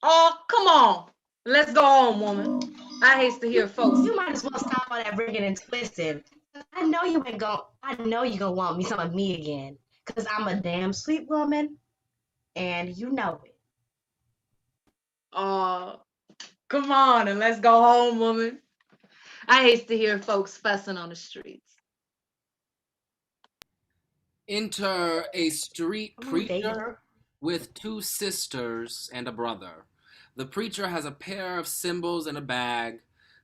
Oh, come on. Let's go home, woman. I hate to hear folks. You might as well stop all that rigging and twisting. I know you gonna want me some of me again. Cause I'm a damn sweet woman. And you know it. Oh, come on and let's go home, woman. I hate to hear folks fussing on the streets. Enter a street preacher with two sisters and a brother. The preacher has a pair of cymbals and a bag.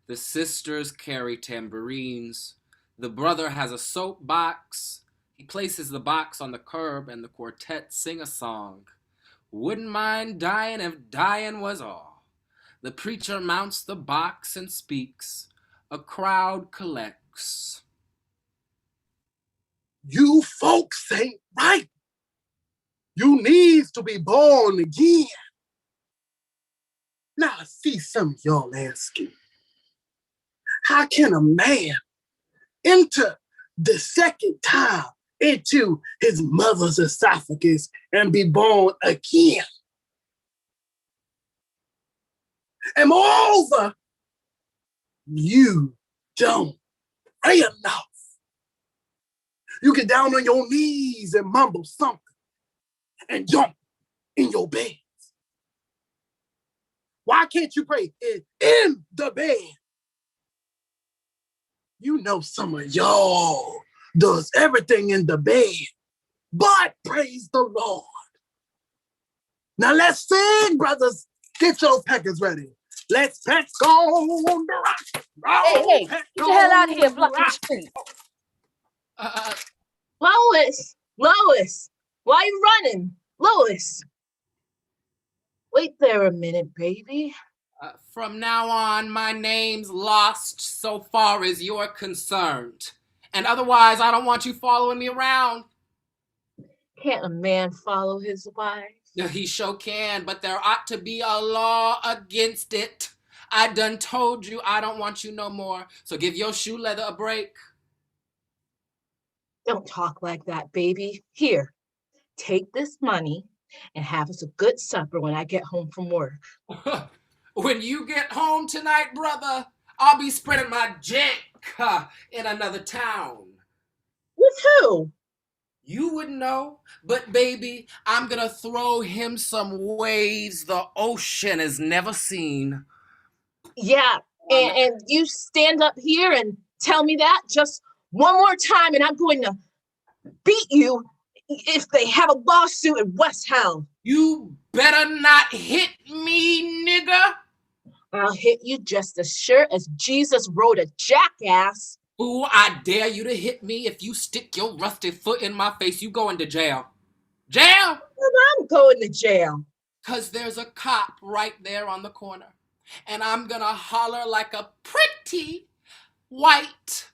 The sisters carry tambourines. The brother has a soap box. He places the box on the curb and the quartet sing a song. Wouldn't mind dying if dying was all. The preacher mounts the box and speaks. A crowd collects. You folks ain't right. You needs to be born again. Now I see some of y'all asking, how can a man enter the second time into his mother's esophagus and be born again? And moreover, you don't pray enough. You get down on your knees and mumble something and jump in your beds. Why can't you pray in the bed? You know some of y'all does everything in the bed, but praise the Lord. Now let's sing, brothers. Get your packers ready. Let's pack on the rock. Hey, get the hell out of here, blocking the street. Lois! Lois! Why you running? Lois! Wait there a minute, baby. From now on, my name's lost so far as you're concerned. And otherwise, I don't want you following me around. Can't a man follow his wife? He sure can, but there ought to be a law against it. I done told you I don't want you no more, so give your shoe leather a break. Don't talk like that, baby. Here, take this money and have us a good supper when I get home from work. When you get home tonight, brother, I'll be spreading my jack in another town. With who? You wouldn't know, but baby, I'm gonna throw him some waves the ocean has never seen. Yeah, and you stand up here and tell me that just one more time and I'm going to beat you if they have a lawsuit in West Hell. You better not hit me, nigga. I'll hit you just as sure as Jesus rode a jackass. Ooh, I dare you to hit me. If you stick your rusty foot in my face, you going to jail. Jail? I'm going to jail. 'Cause there's a cop right there on the corner. And I'm gonna holler like a pretty white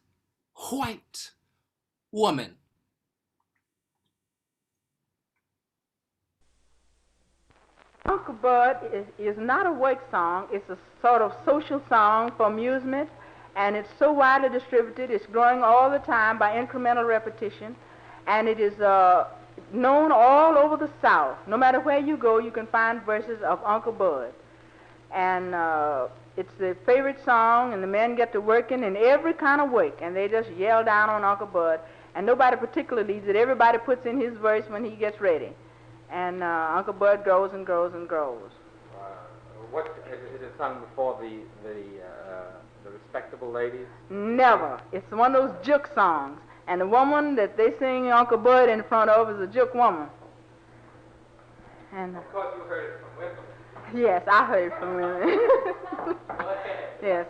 woman. Uncle Bud is not a work song. It's a sort of social song for amusement, and it's so widely distributed. It's growing all the time by incremental repetition, and it is known all over the South. No matter where you go, you can find verses of Uncle Bud. And it's the favorite song, and the men get to working in every kind of work, and they just yell down on Uncle Bud, and nobody particularly leads it. Everybody puts in his verse when he gets ready. And Uncle Bud grows and grows and grows. What is it sung before the respectable ladies? Never. It's one of those jook songs, and the woman that they sing Uncle Bud in front of is a jook woman. And of course, you heard it from women. Yes, I heard it from women. Yes.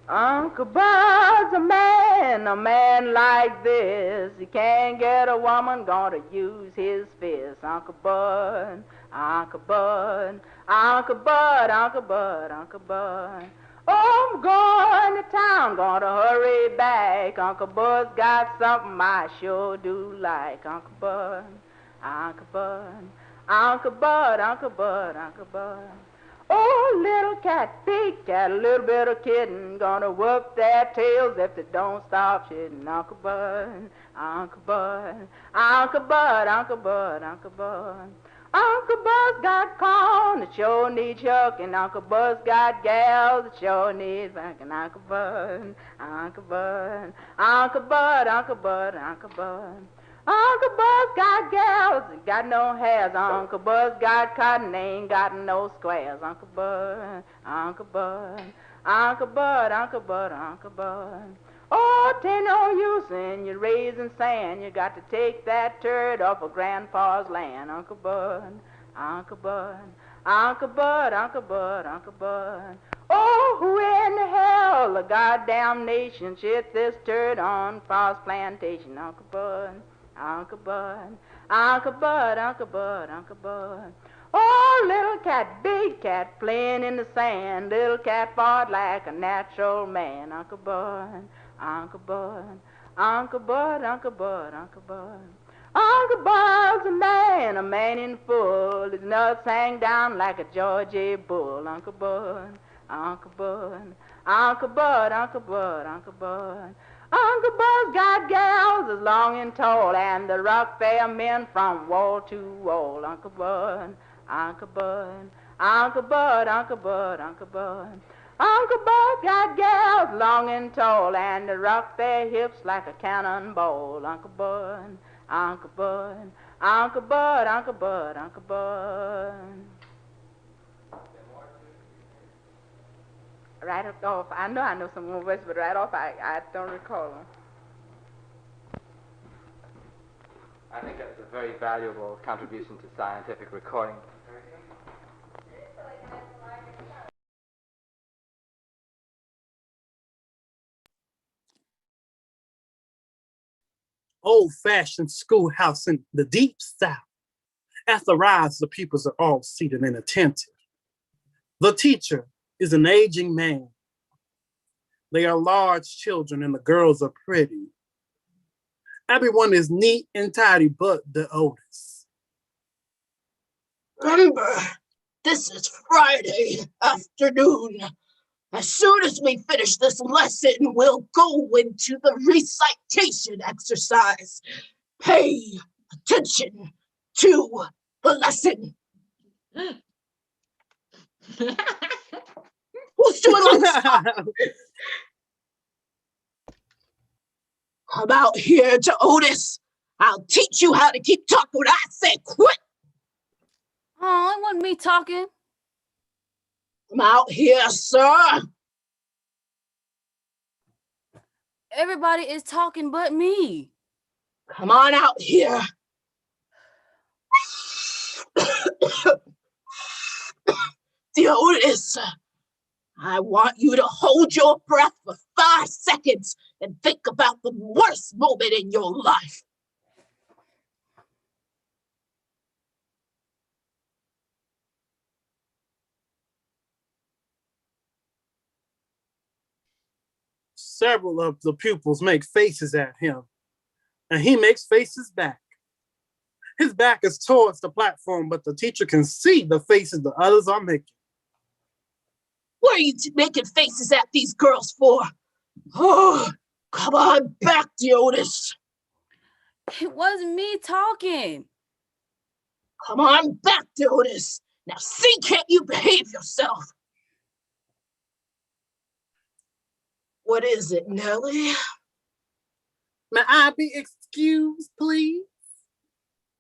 Uncle Bud's a man like this. He can't get a woman, gonna use his fist. Uncle Bud, Uncle Bud, Uncle Bud, Uncle Bud, Uncle Bud. Oh, I'm going to town, gonna hurry back. Uncle Bud's got something I sure do like. Uncle Bud, Uncle Bud, Uncle Bud, Uncle Bud, Uncle Bud. Oh, little cat, big cat, a little bit of kitten, gonna whoop their tails if they don't stop shitting. Uncle Bud, Uncle Bud, Uncle Bud, Uncle Bud, Uncle Bud. Uncle Bud's got corn that sure needs shucking. Uncle Bud's got gals that sure needs backing. Uncle Bud, Uncle Bud, Uncle Bud, Uncle Bud, Uncle Bud. Uncle Bud's got gals that got no hairs. Uncle Bud's got cotton, ain't got no squares. Uncle Bud, Uncle Bud, Uncle Bud, Uncle Bud, Uncle Bud. Oh, 'tain't no use in you raising sand. You got to take that turd off of Grandpa's land. Uncle Bud, Uncle Bud, Uncle Bud, Uncle Bud, Uncle Bud. Oh, who in the hell, the goddamn nation, shit this turd on Pa's plantation? Uncle Bud, Uncle Bud, Uncle Bud, Uncle Bud, Uncle Bud. Oh, little cat, big cat, playing in the sand. Little cat fought like a natural man. Uncle Bud, Uncle Bud, Uncle Bud, Uncle Bud, Uncle Bud. Uncle Bud's a man in full. His nuts hang down like a Georgia bull. Uncle Bud, Uncle Bud, Uncle Bud, Uncle Bud, Uncle Bud. Uncle Bud's got gals as long and tall, and the rock fair men from wall to wall. Uncle Bud, Uncle Bud, Uncle Bud, Uncle Bud, Uncle Bud. Uncle Bud got gals long and tall, and the rock their hips like a cannonball. Uncle Bud, Uncle Bud, Uncle Bud, Uncle Bud, Uncle Bud. Right off, I know some more verses, but right off, I don't recall them. I think that's a very valuable contribution to scientific recording. Old-fashioned schoolhouse in the deep south. At the rise, the pupils are all seated and attentive. The teacher is an aging man. They are large children and the girls are pretty. Everyone is neat and tidy but the oldest. Remember, this is Friday afternoon. As soon as we finish this lesson, we'll go into the recitation exercise. Pay attention to the lesson. Who's doing lunch? Come out here to Otis. I'll teach you how to keep talking when I say quit. Oh, it wasn't me talking. Come out here, sir. Everybody is talking but me. Come on out here. Dear Otis, I want you to hold your breath for 5 seconds and think about the worst moment in your life. Several of the pupils make faces at him, and he makes faces back. His back is towards the platform, but the teacher can see the faces the others are making. What are you making faces at these girls for? Oh, come on back, Otis. It wasn't me talking. Come on back, Otis. Now see, can't you behave yourself? What is it, Nellie? May I be excused, please?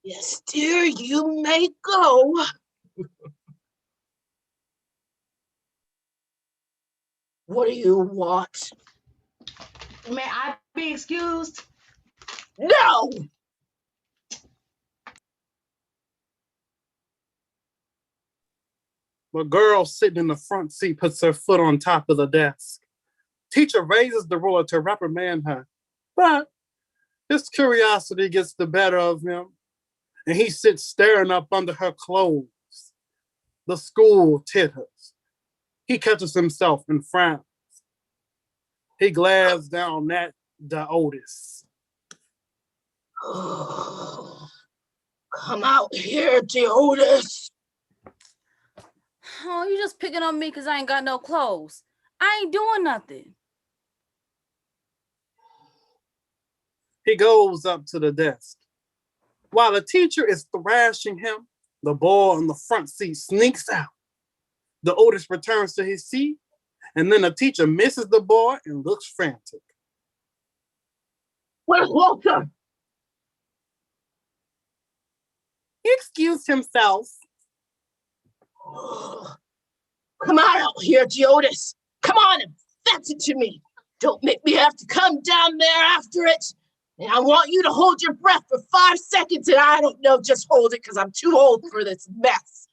Yes, dear, you may go. What do you want? May I be excused? No! The girl sitting in the front seat puts her foot on top of the desk. Teacher raises the ruler to reprimand her, but his curiosity gets the better of him, and he sits staring up under her clothes. The school titters. He catches himself and frowns. He glares down at the Otis. Come out here, Otis. Oh, you just picking on me because I ain't got no clothes. I ain't doing nothing. He goes up to the desk. While the teacher is thrashing him, the boy in the front seat sneaks out. The Otis returns to his seat, and then the teacher misses the boy and looks frantic. Where's Walter? He excused himself. Come on out here, Otis. Come on and fetch it to me. Don't make me have to come down there after it. And I want you to hold your breath for 5 seconds, and I don't know, just hold it because I'm too old for this mess.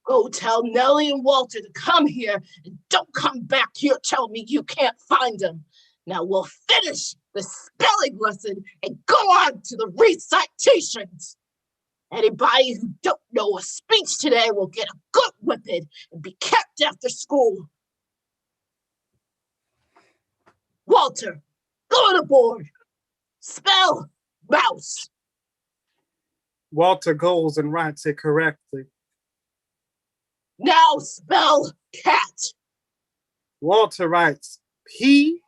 Go tell Nellie and Walter to come here, and don't come back here telling me you can't find them. Now we'll finish the spelling lesson and go on to the recitations. Anybody who don't know a speech today will get a good whipping and be kept after school. Walter, go on the board. Spell mouse. Walter goes and writes it correctly. Now spell cat. Walter writes P-U-S-S-Y.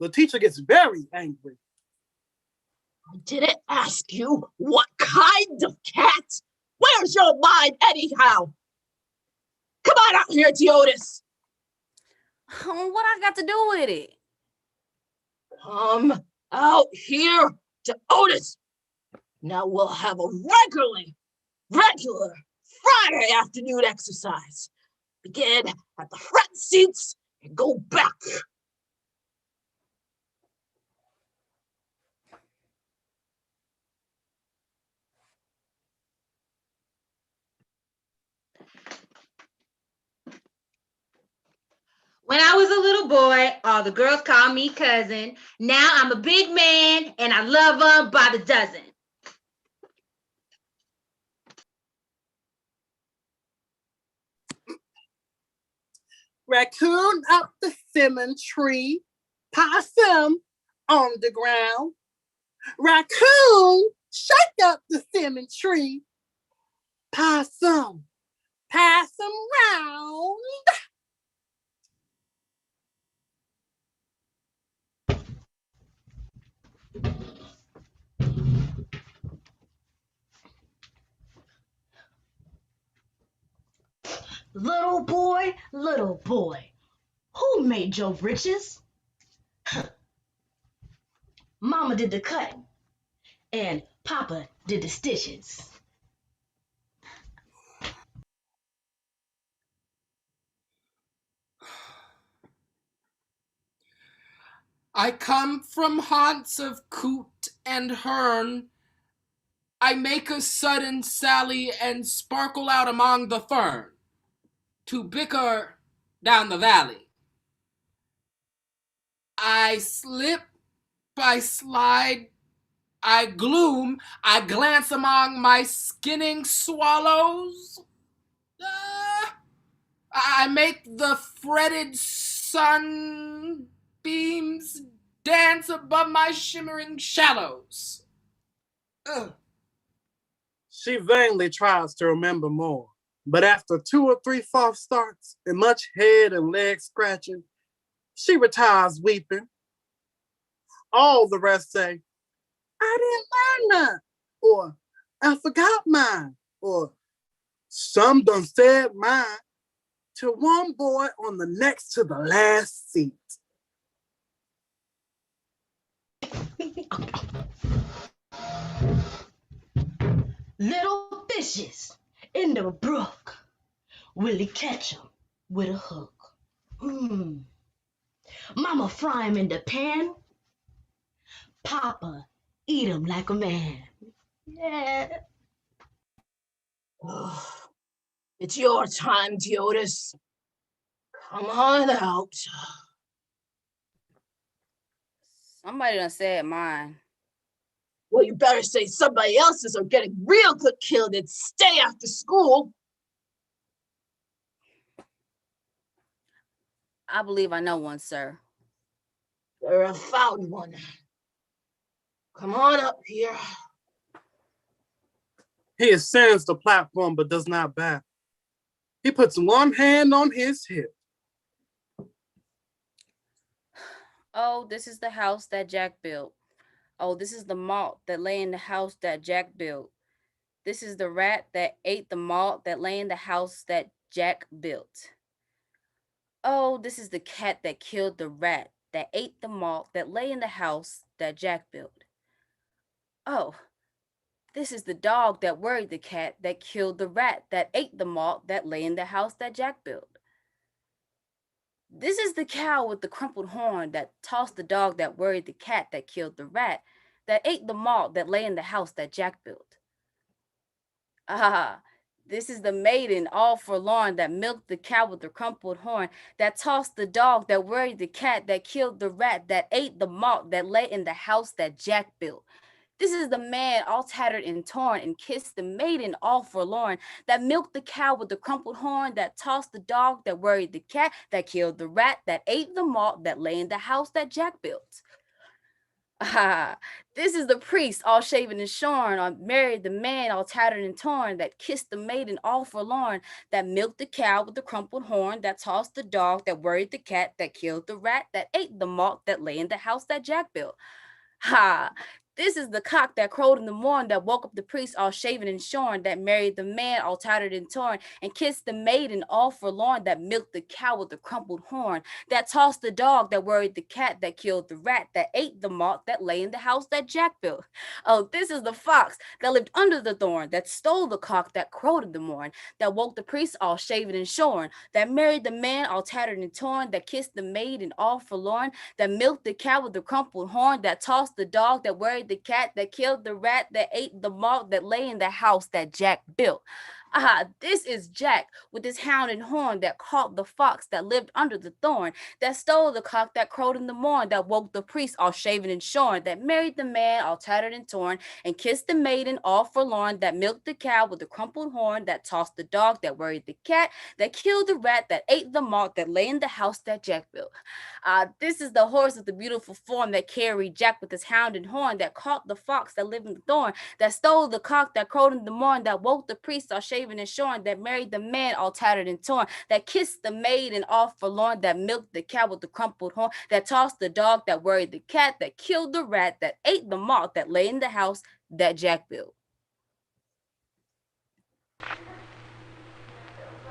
The teacher gets very angry. I didn't ask you what kind of cat. Where's your mind anyhow? Come on out here, Otis. What I got to do with it? Come out here to Otis. Now we'll have a regular Friday afternoon exercise. Begin at the front seats and go back. little boy. All the girls call me cousin. Now I'm a big man and I love them by the dozen. Raccoon up the cinnamon tree, possum on the ground. Raccoon, shake up the cinnamon tree, possum, pass 'em round. Little boy, who made your riches? Mama did the cutting, and Papa did the stitches. I come from haunts of coot and hern. I make a sudden sally and sparkle out among the fern to bicker down the valley. I slip, I slide, I gloom, I glance among my skinning swallows. I make the fretted sunbeams dance above my shimmering shallows. She vainly tries to remember more, but after 2 or 3 false starts and much head and leg scratching, she retires weeping. All the rest say, I didn't learn none, or I forgot mine, or some done said mine, to one boy on the next to the last seat. Little fishes in the brook, will he catch 'em with a hook? Mama fry 'em in the pan, Papa eat 'em like a man. Yeah. It's your time, Diotis. Come on out. Somebody done said mine. Well, you better say somebody else's or getting real good killed and stay after school. I believe I know one, sir. I found one. Come on up here. He ascends the platform but does not back. He puts one hand on his hip. Oh, this is the house that Jack built. Oh, this is the malt that lay in the house that Jack built. This is the rat that ate the malt that lay in the house that Jack built. Oh, this is the cat that killed the rat that ate the malt that lay in the house that Jack built. Oh, this is the dog that worried the cat that killed the rat that ate the malt that lay in the house that Jack built. This is the cow with the crumpled horn that tossed the dog that worried the cat that killed the rat that ate the malt that lay in the house that Jack built. Ah, this is the maiden all forlorn that milked the cow with the crumpled horn that tossed the dog that worried the cat that killed the rat that ate the malt that lay in the house that Jack built. This is the man all tattered and torn and kissed the maiden all forlorn that milked the cow with the crumpled horn that tossed the dog that worried the cat that killed the rat that ate the malt that lay in the house that Jack built. Ah, this is the priest all shaven and shorn, or married the man all tattered and torn that kissed the maiden all forlorn that milked the cow with the crumpled horn that tossed the dog that worried the cat that killed the rat that ate the malt that lay in the house that Jack built. Ha! This is the cock that crowed in the morn that woke up the priest all shaven and shorn that married the man all tattered and torn and kissed the maiden all forlorn that milked the cow with the crumpled horn that tossed the dog that worried the cat that killed the rat that ate the malt that lay in the house that Jack built. Oh, this is the fox that lived under the thorn that stole the cock that crowed in the morn that woke the priest all shaven and shorn that married the man all tattered and torn that kissed the maiden all forlorn that milked the cow with the crumpled horn that tossed the dog that worried the cat that killed the rat that ate the malt that lay in the house that Jack built. Ah, this is Jack with his hound and horn that caught the fox that lived under the thorn, that stole the cock that crowed in the morn, that woke the priest all shaven and shorn, that married the man all tattered and torn, and kissed the maiden all forlorn, that milked the cow with the crumpled horn, that tossed the dog, that worried the cat, that killed the rat, that ate the malt, that lay in the house that Jack built. This is the horse with the beautiful form that carried Jack with his hound and horn, that caught the fox that lived in the thorn, that stole the cock that crowed in the morn, that woke the priest all shaven and shorn, that married the man all tattered and torn, that kissed the maiden all forlorn, that milked the cow with the crumpled horn, that tossed the dog, that worried the cat, that killed the rat, that ate the malt, that lay in the house that Jack built.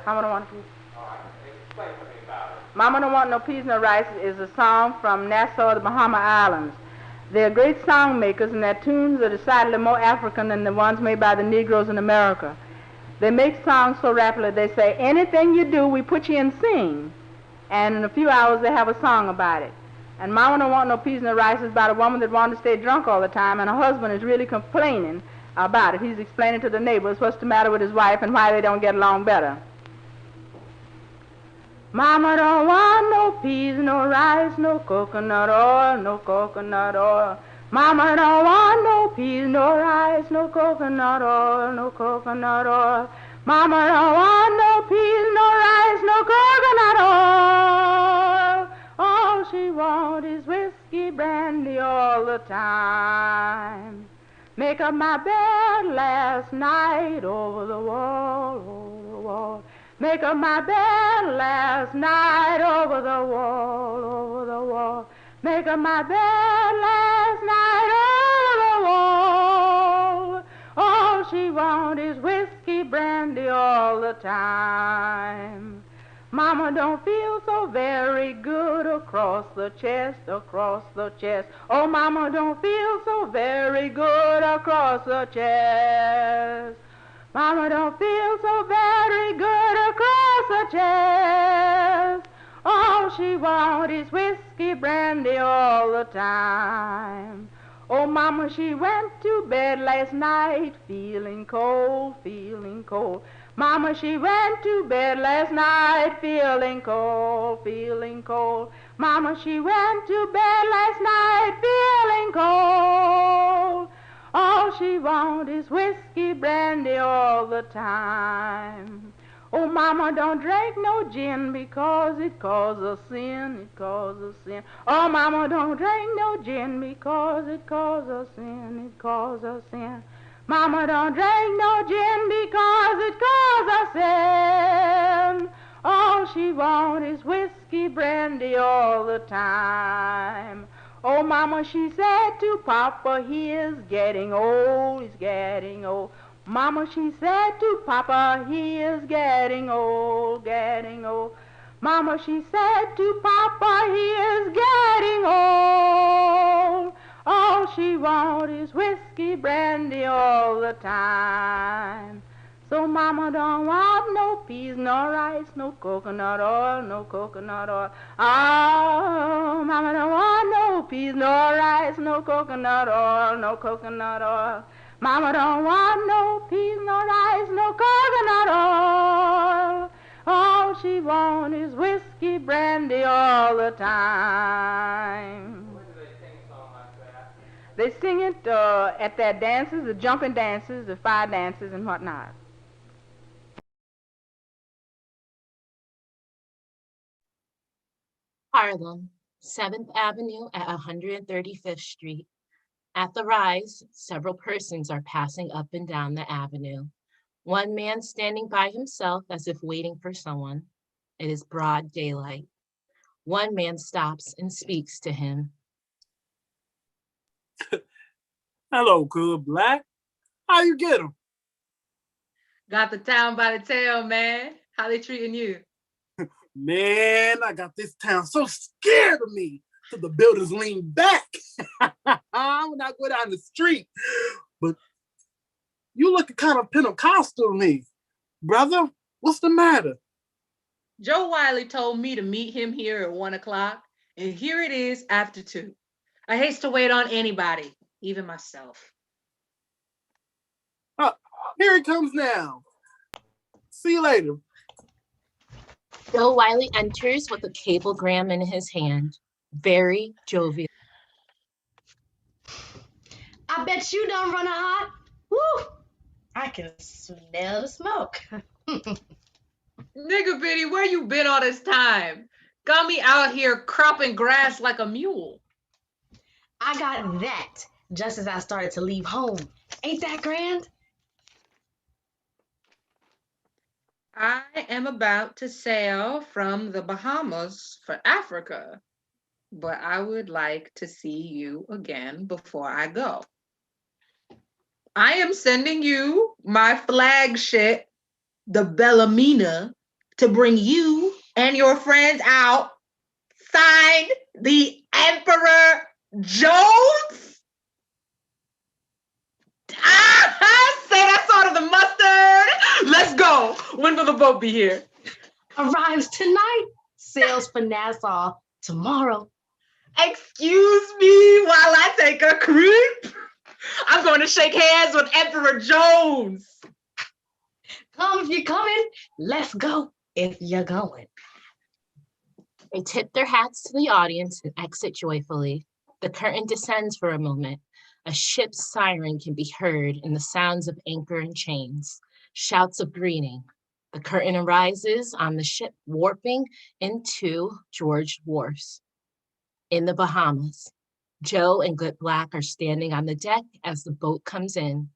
Mama don't want no peas. Mama don't want no peas, no rice is a song from Nassau, the Bahamas Islands. They're great song makers, and their tunes are decidedly more African than the ones made by the Negroes in America. They make songs so rapidly, they say, anything you do, we put you in sing. And in a few hours, they have a song about it. And Mama don't want no peas, no rice is about a woman that wanted to stay drunk all the time, and her husband is really complaining about it. He's explaining to the neighbors what's the matter with his wife and why they don't get along better. Mama don't want no peas, no rice, no coconut oil, no coconut oil. Mama don't want no peas, no rice, no coconut oil, no coconut oil. Mama don't want no peas, no rice, no coconut oil. All she wants is whiskey, brandy all the time. Make up my bed last night over the wall, over the wall. Make up my bed last night over the wall, over the wall. Make up my bed last night over the wall. All she wants is whiskey, brandy all the time. Mama don't feel so very good across the chest, across the chest. Oh, Mama don't feel so very good across the chest. Mama don't feel so very good across the chest. All she wants is whiskey, brandy all the time. Oh, Mama, she went to bed last night feeling cold, feeling cold. Mama, she went to bed last night feeling cold, feeling cold. Mama, she went to bed last night feeling cold. All she wants is whiskey, brandy all the time. Oh, Mama, don't drink no gin because it causes sin, it causes sin. Oh, Mama, don't drink no gin because it causes sin, it causes sin. Mama, don't drink no gin because it causes sin. All she wants is whiskey, brandy all the time. Oh, Mama, she said to Papa, he is getting old, he's getting old. Mama, she said to Papa, he is getting old, getting old. Mama, she said to Papa, he is getting old. All she wants is whiskey, brandy all the time. So Mama don't want no peas, no rice, no coconut oil, no coconut oil. Oh, Mama don't want no peas, no rice, no coconut oil, no coconut oil. Mama don't want no peas, no rice, no coconut oil. All she wants is whiskey, brandy all the time. When do they sing a song like that? They sing it at their dances, the jumping dances, the fire dances, and whatnot. Harlem, 7th Avenue at 135th Street. At the rise, several persons are passing up and down the avenue. One man standing by himself as if waiting for someone. It is broad daylight. One man stops and speaks to him. Hello, good black. How you get 'em? Got the town by the tail, man. How they treating you? Man, I got this town so scared of me till the buildings lean back when I go down the street. But you looking kind of Pentecostal to me. Brother, what's the matter? Joe Wiley told me to meet him here at 1 o'clock, and here it is after 2. I hate to wait on anybody, even myself. Here he comes now. See you later. Joe Wiley enters with a cablegram in his hand, very jovial. I bet you done run hot. Woo! I can smell the smoke. Nigga Bitty, where you been all this time? Got me out here cropping grass like a mule. I got that just as I started to leave home. Ain't that grand? I am about to sail from the Bahamas for Africa, but I would like to see you again before I go. I am sending you my flagship, the Bellamina, to bring you and your friends out. Signed, the Emperor Jones. Say that sort of the mustard. Let's go. When will the boat be here? Arrives tonight. Sails for Nassau tomorrow. Excuse me while I take a creep. I'm going to shake hands with Emperor Jones. Come if you're coming. Let's go if you're going. They tip their hats to the audience and exit joyfully. The curtain descends for a moment. A ship's siren can be heard in the sounds of anchor and chains, shouts of greeting. The curtain arises on the ship warping into George Wharfs. In the Bahamas, Joe and Good Black are standing on the deck as the boat comes in.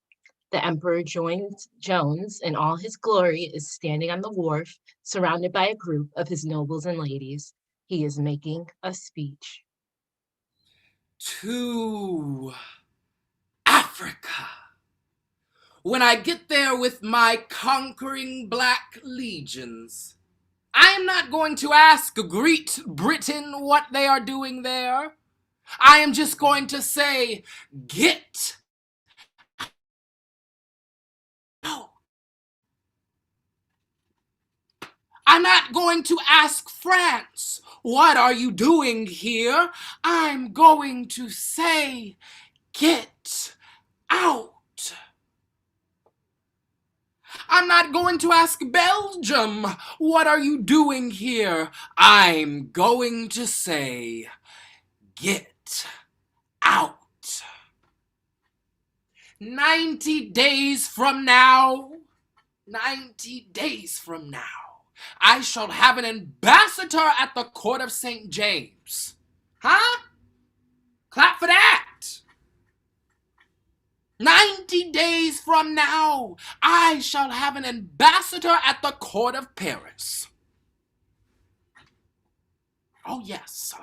The Emperor Jones in all his glory is standing on the wharf, surrounded by a group of his nobles and ladies. He is making a speech. To Africa. When I get there with my conquering black legions, I am not going to ask Great Britain what they are doing there. I am just going to say, get out. I'm not going to ask France, what are you doing here? I'm going to say, get out. I'm not going to ask Belgium, what are you doing here? I'm going to say, get out. 90 days from now, I shall have an ambassador at the court of St. James. Huh? Clap for that. 90 days from now, I shall have an ambassador at the court of Paris. Oh, yes.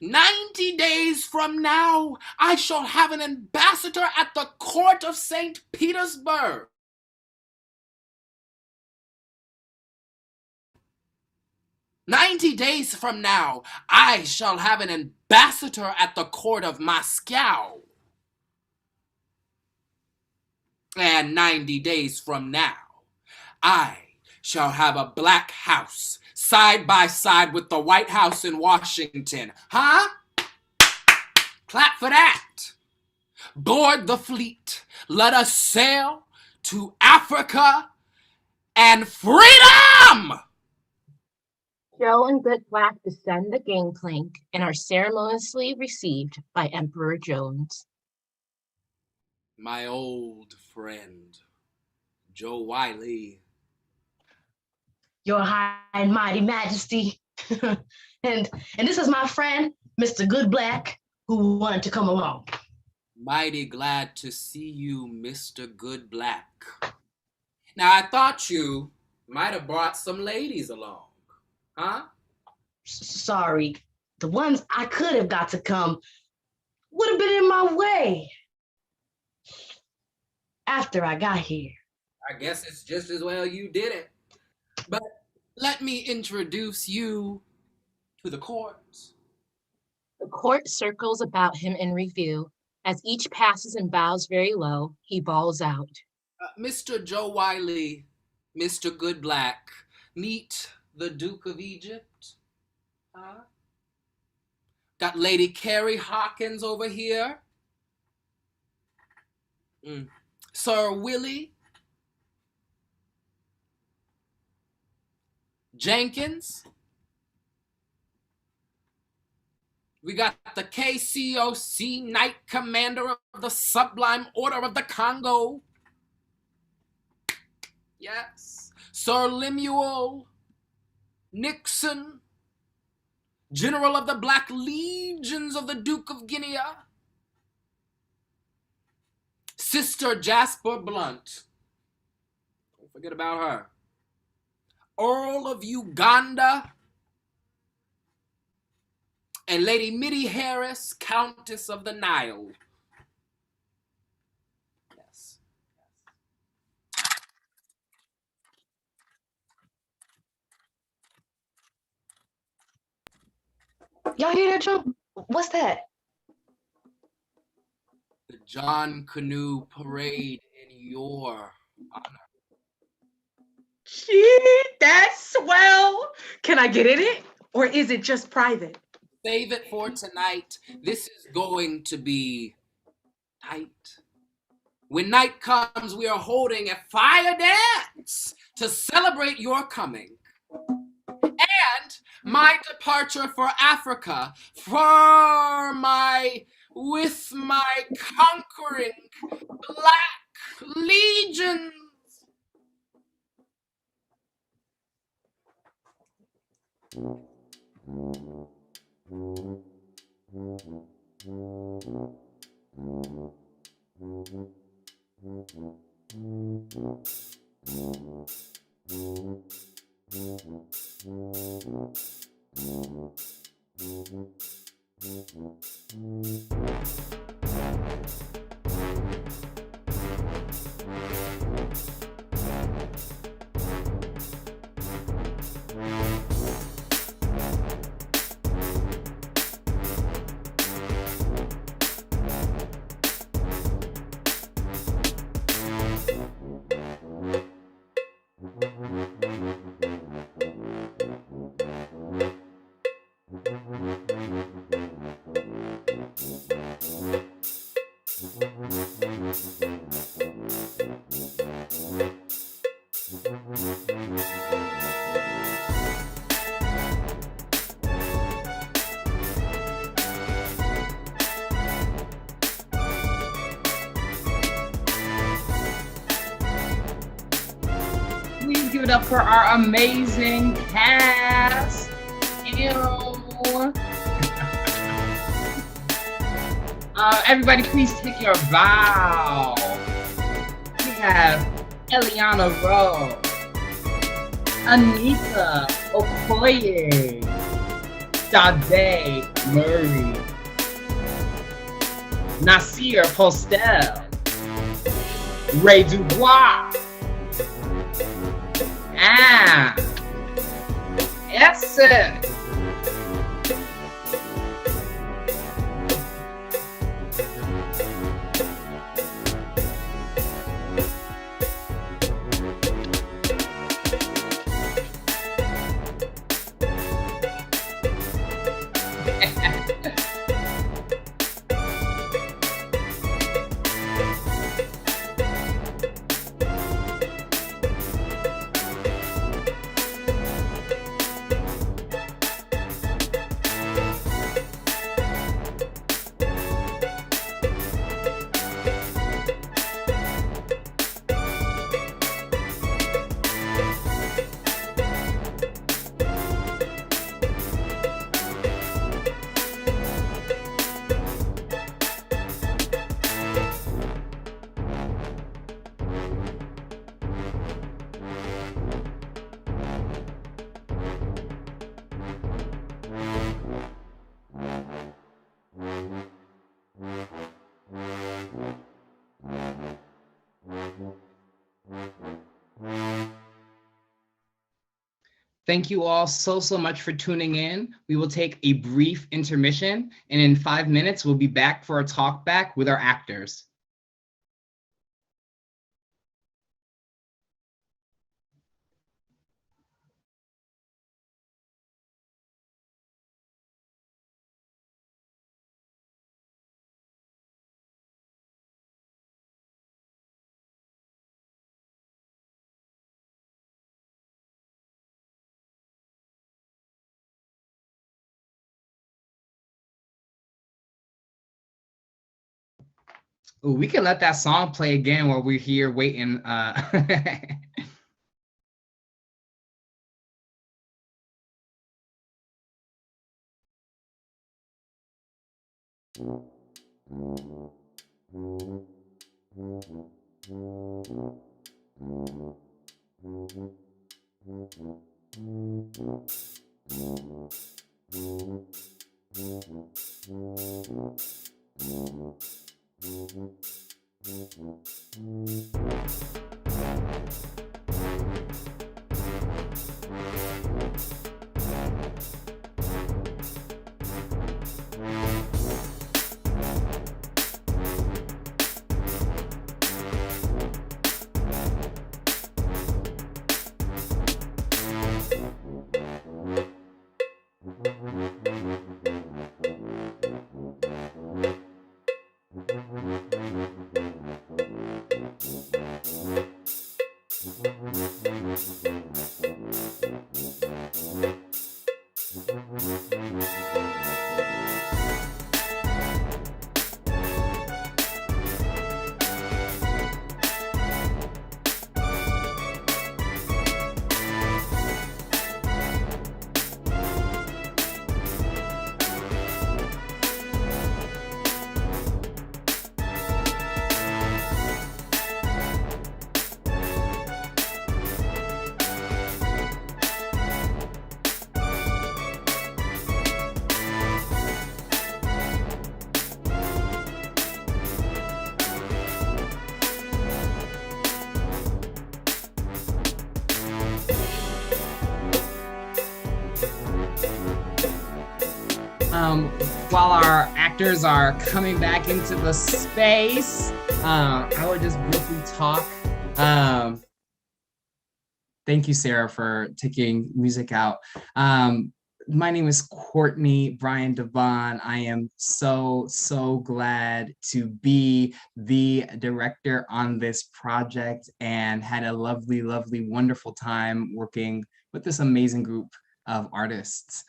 90 days from now, I shall have an ambassador at the court of St. Petersburg. "90 days from now, I shall have an ambassador at the court of Moscow. And 90 days from now, I shall have a black house side by side with the White House in Washington. Huh? Clap for that. Board the fleet. Let us sail to Africa and freedom!" Joe and Good Black descend the gangplank and are ceremoniously received by Emperor Jones. My old friend, Joe Wiley. Your High and Mighty Majesty. and this is my friend, Mr. Good Black, who wanted to come along. Mighty glad to see you, Mr. Good Black. Now, I thought you might have brought some ladies along, huh? Sorry, the ones I could have got to come would have been in my way after I got here. I guess it's just as well you did it. But let me introduce you to the court. The court circles about him in review. As each passes and bows very low, he bawls out. Mr. Joe Wiley, Mr. Good Black, meet the Duke of Egypt. Got Lady Carrie Hawkins over here. Sir Willie. Jenkins. We got the KCOC Knight Commander of the Sublime Order of the Congo. Yes. Sir Lemuel Nixon, General of the Black Legions of the Duke of Guinea. Sister Jasper Blunt. Don't forget about her. Earl of Uganda. And Lady Mitty Harris, Countess of the Nile. Yes. Y'all hear that, Joe? What's that? The John Canoe Parade in your honor. Gee, that's swell. Can I get in it? Or is it just private? Save it for tonight. This is going to be tight. When night comes, we are holding a fire dance to celebrate your coming. And my departure for Africa, with my conquering Black legions. Please give it up for our amazing cast. Everybody, please take your bow. We have Eliana Rowe, Anita Okoye, Sade Murray, Nasir Postell, Ray Dubois, Essynce. Thank you all so much for tuning in. We will take a brief intermission, and in 5 minutes, we'll be back for a talk back with our actors. Ooh, we can let that song play again while we're here waiting. While our actors are coming back into the space, I would just briefly talk. Thank you, Sarah, for taking music out. My name is Courtney, Bryan, Devon. I am so glad to be the director on this project and had a lovely, wonderful time working with this amazing group of artists.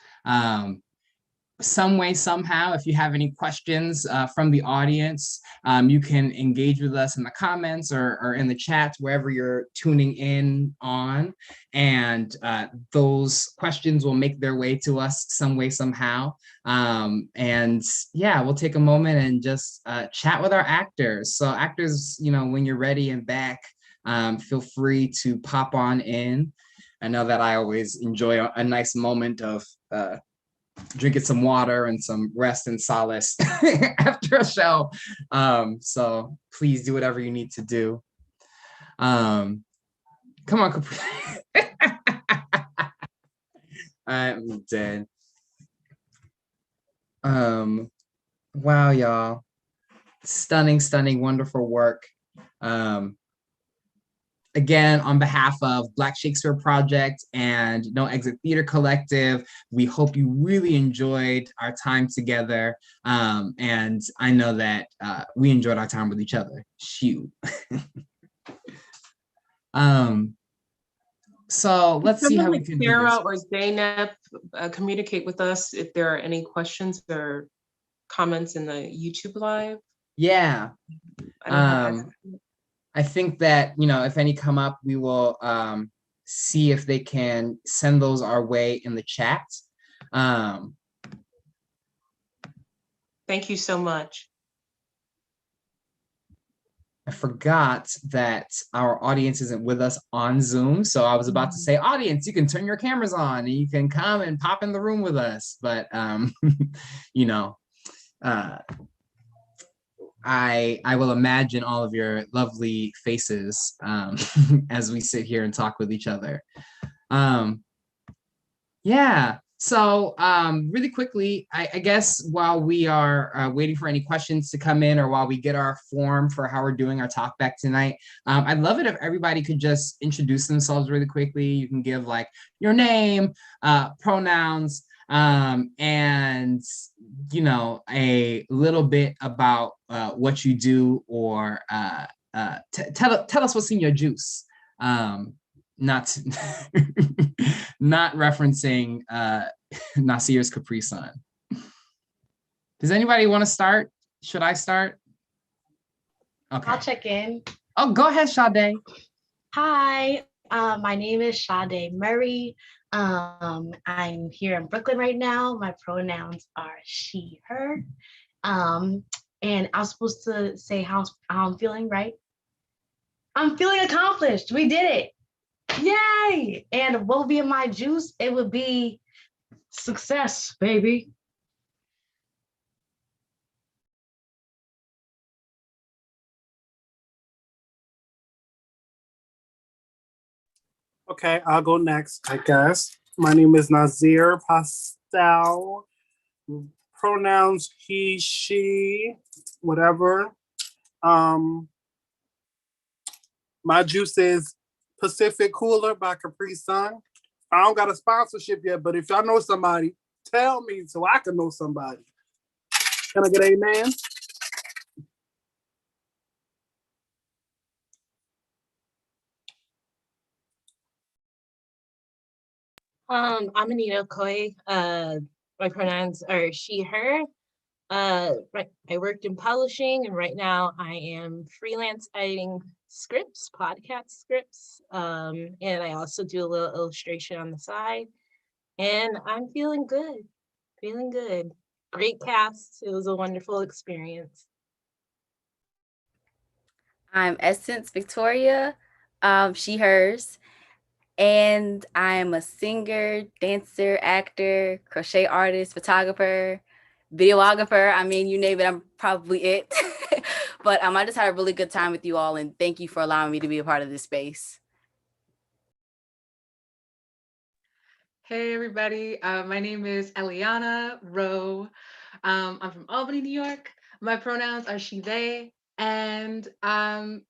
Some way, somehow, if you have any questions from the audience, you can engage with us in the comments or in the chat, wherever you're tuning in on. And those questions will make their way to us some way, somehow. And yeah, we'll take a moment and just chat with our actors. So actors, when you're ready and back, feel free to pop on in. I know that I always enjoy a nice moment of drinking some water and some rest and solace after a show. So please do whatever you need to do. Come on, Capri. I'm dead. Wow, y'all. Stunning, wonderful work. Again, on behalf of Black Shakespeare Project and No Exit Theater Collective, we hope you really enjoyed our time together. And I know that we enjoyed our time with each other. Shoot. So let's see how we can do this. Sarah or Zainab communicate with us if there are any questions or comments in the YouTube Live. Yeah. I think that, if any come up, we will see if they can send those our way in the chat. Thank you so much. I forgot that our audience isn't with us on Zoom. So I was about to say, audience, you can turn your cameras on and you can come and pop in the room with us. But, I will imagine all of your lovely faces as we sit here and talk with each other. Yeah, so really quickly, I guess while we are waiting for any questions to come in or while we get our form for how we're doing our talk back tonight, I'd love it if everybody could just introduce themselves really quickly. You can give like your name, pronouns, and a little bit about what you do, or tell us what's in your juice. Not not referencing Nasir's Capri Sun. Does anybody want to start? Should I start? Okay. I'll check in. Oh, go ahead, Sade. Hi, my name is Sade Murray. I'm here in Brooklyn right now. My pronouns are she, her. And I was supposed to say how I'm feeling, right? I'm feeling accomplished. We did it. Yay! And what would be in my juice? It would be success, baby. Okay, I'll go next, I guess. My name is Nazir Postell. Pronouns he, she, whatever. My juice is Pacific Cooler by Capri Sun. I don't got a sponsorship yet, but if y'all know somebody, tell me so I can know somebody. Can I get an amen? I'm Anita Okoye. My pronouns are she, her. Right, I worked in publishing, and right now I am freelance editing scripts, podcast scripts. And I also do a little illustration on the side. And I'm feeling good, feeling good. Great cast. It was a wonderful experience. I'm Essynce Victoria, she, hers, and I'm a singer, dancer, actor, crochet artist, photographer, videographer. I mean, you name it, I'm probably it. But I just had a really good time with you all, and thank you for allowing me to be a part of this space. Hey everybody, my name is Eliana Rowe. I'm from Albany, New York. My pronouns are she, they, and I'm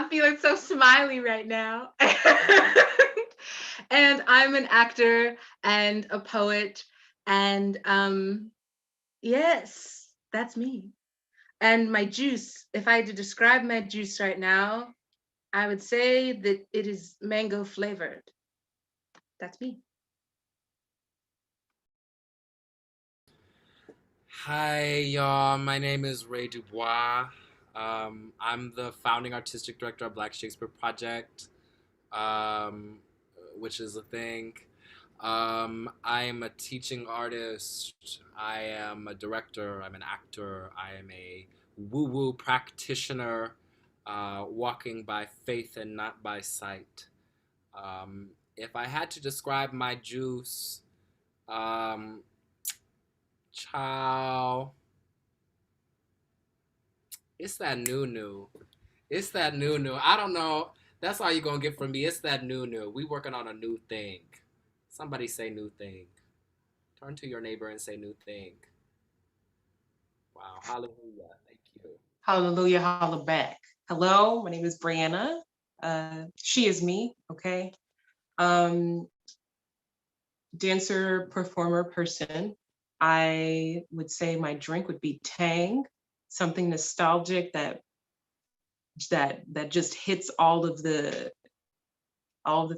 feeling so smiley right now. And I'm an actor and a poet, and yes, that's me. And my juice, if I had to describe my juice right now, I would say that it is mango flavored. That's me. Hi, y'all. My name is Ray Dubois. I'm the founding artistic director of Black Shakespeare Project, which is a thing. I am a teaching artist. I am a director. I'm an actor. I am a woo-woo practitioner, walking by faith and not by sight. If I had to describe my juice, ciao. It's that new. It's that new. I don't know. That's all you're gonna get from me. It's that new. We working on a new thing. Somebody say new thing. Turn to your neighbor and say new thing. Wow. Hallelujah. Thank you. Hallelujah, holla back. Hello, my name is Bryanna. She is me, okay? Dancer, performer, person. I would say my drink would be Tang, something nostalgic that just hits all of the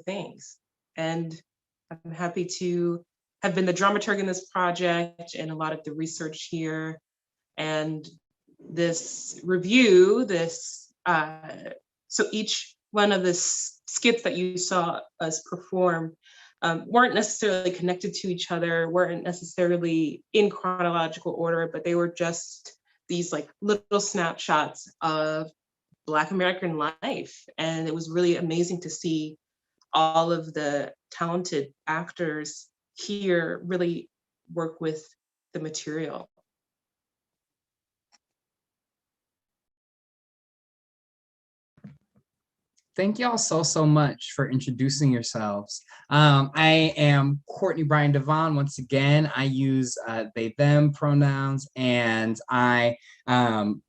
things. And I'm happy to have been the dramaturg in this project and a lot of the research here. And this review, so each one of the skits that you saw us perform weren't necessarily connected to each other, weren't necessarily in chronological order, but they were just these like little snapshots of Black American life. And it was really amazing to see all of the talented actors here really work with the material. Thank y'all so much for introducing yourselves. I am Courtney Bryan Devon. Once again, I use they, them pronouns, and I am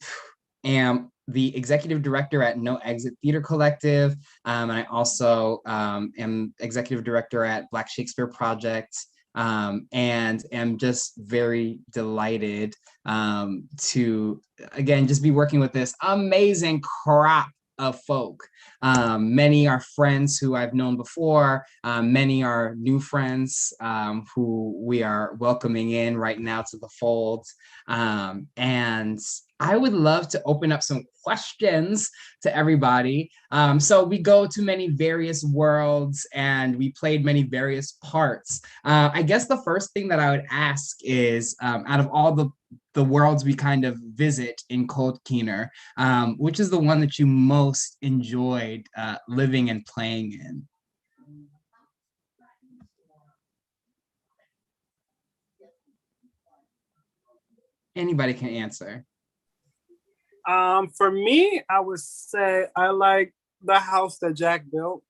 the executive director at No Exit Theater Collective. And I also am executive director at Black Shakespeare Project. And am just very delighted to, again, just be working with this amazing crop of folk. Many are friends who I've known before. Many are new friends who we are welcoming in right now to the fold. And I would love to open up some questions to everybody. So we go to many various worlds and we played many various parts. I guess the first thing that I would ask is, out of all the worlds we kind of visit in Cold Keener, which is the one that you most enjoyed living and playing in? Anybody can answer. For me, I would say I like the house that Jack built.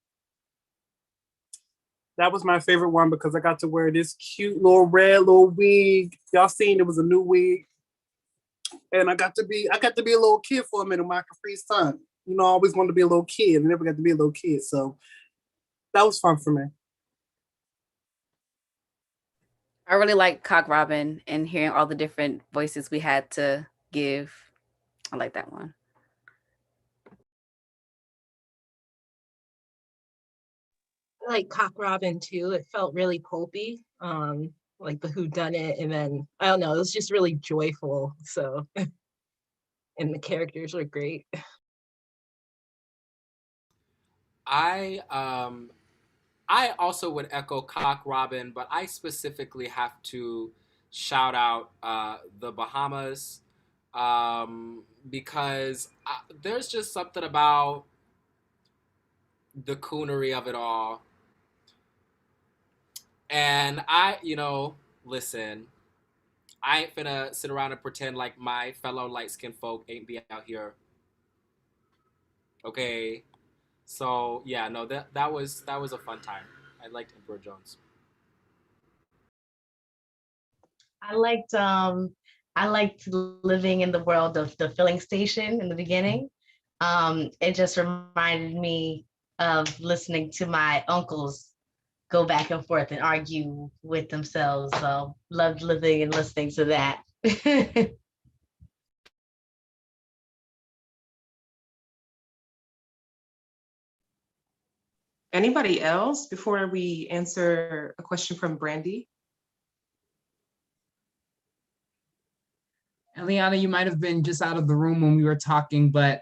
That was my favorite one because I got to wear this cute little red little wig. Y'all seen it was a new wig. And I got to be a little kid for a minute with my Capri Sun. You know, I always wanted to be a little kid. I never got to be a little kid. So that was fun for me. I really like Cock Robin and hearing all the different voices we had to give. I like that one. I like Cock Robin too. It felt really pulpy, like the whodunit, and then I don't know, it was just really joyful. So, and the characters were great. I also would echo Cock Robin, but I specifically have to shout out the Bahamas, because there's just something about the coonery of it all. And listen, I ain't finna sit around and pretend like my fellow light-skinned folk ain't be out here. Okay. So yeah, no, that was a fun time. I liked Emperor Jones. I liked living in the world of the filling station in the beginning. It just reminded me of listening to my uncles go back and forth and argue with themselves. So loved living and listening to that. Anybody else before we answer a question from Brandy? Eliana, you might have been just out of the room when we were talking, but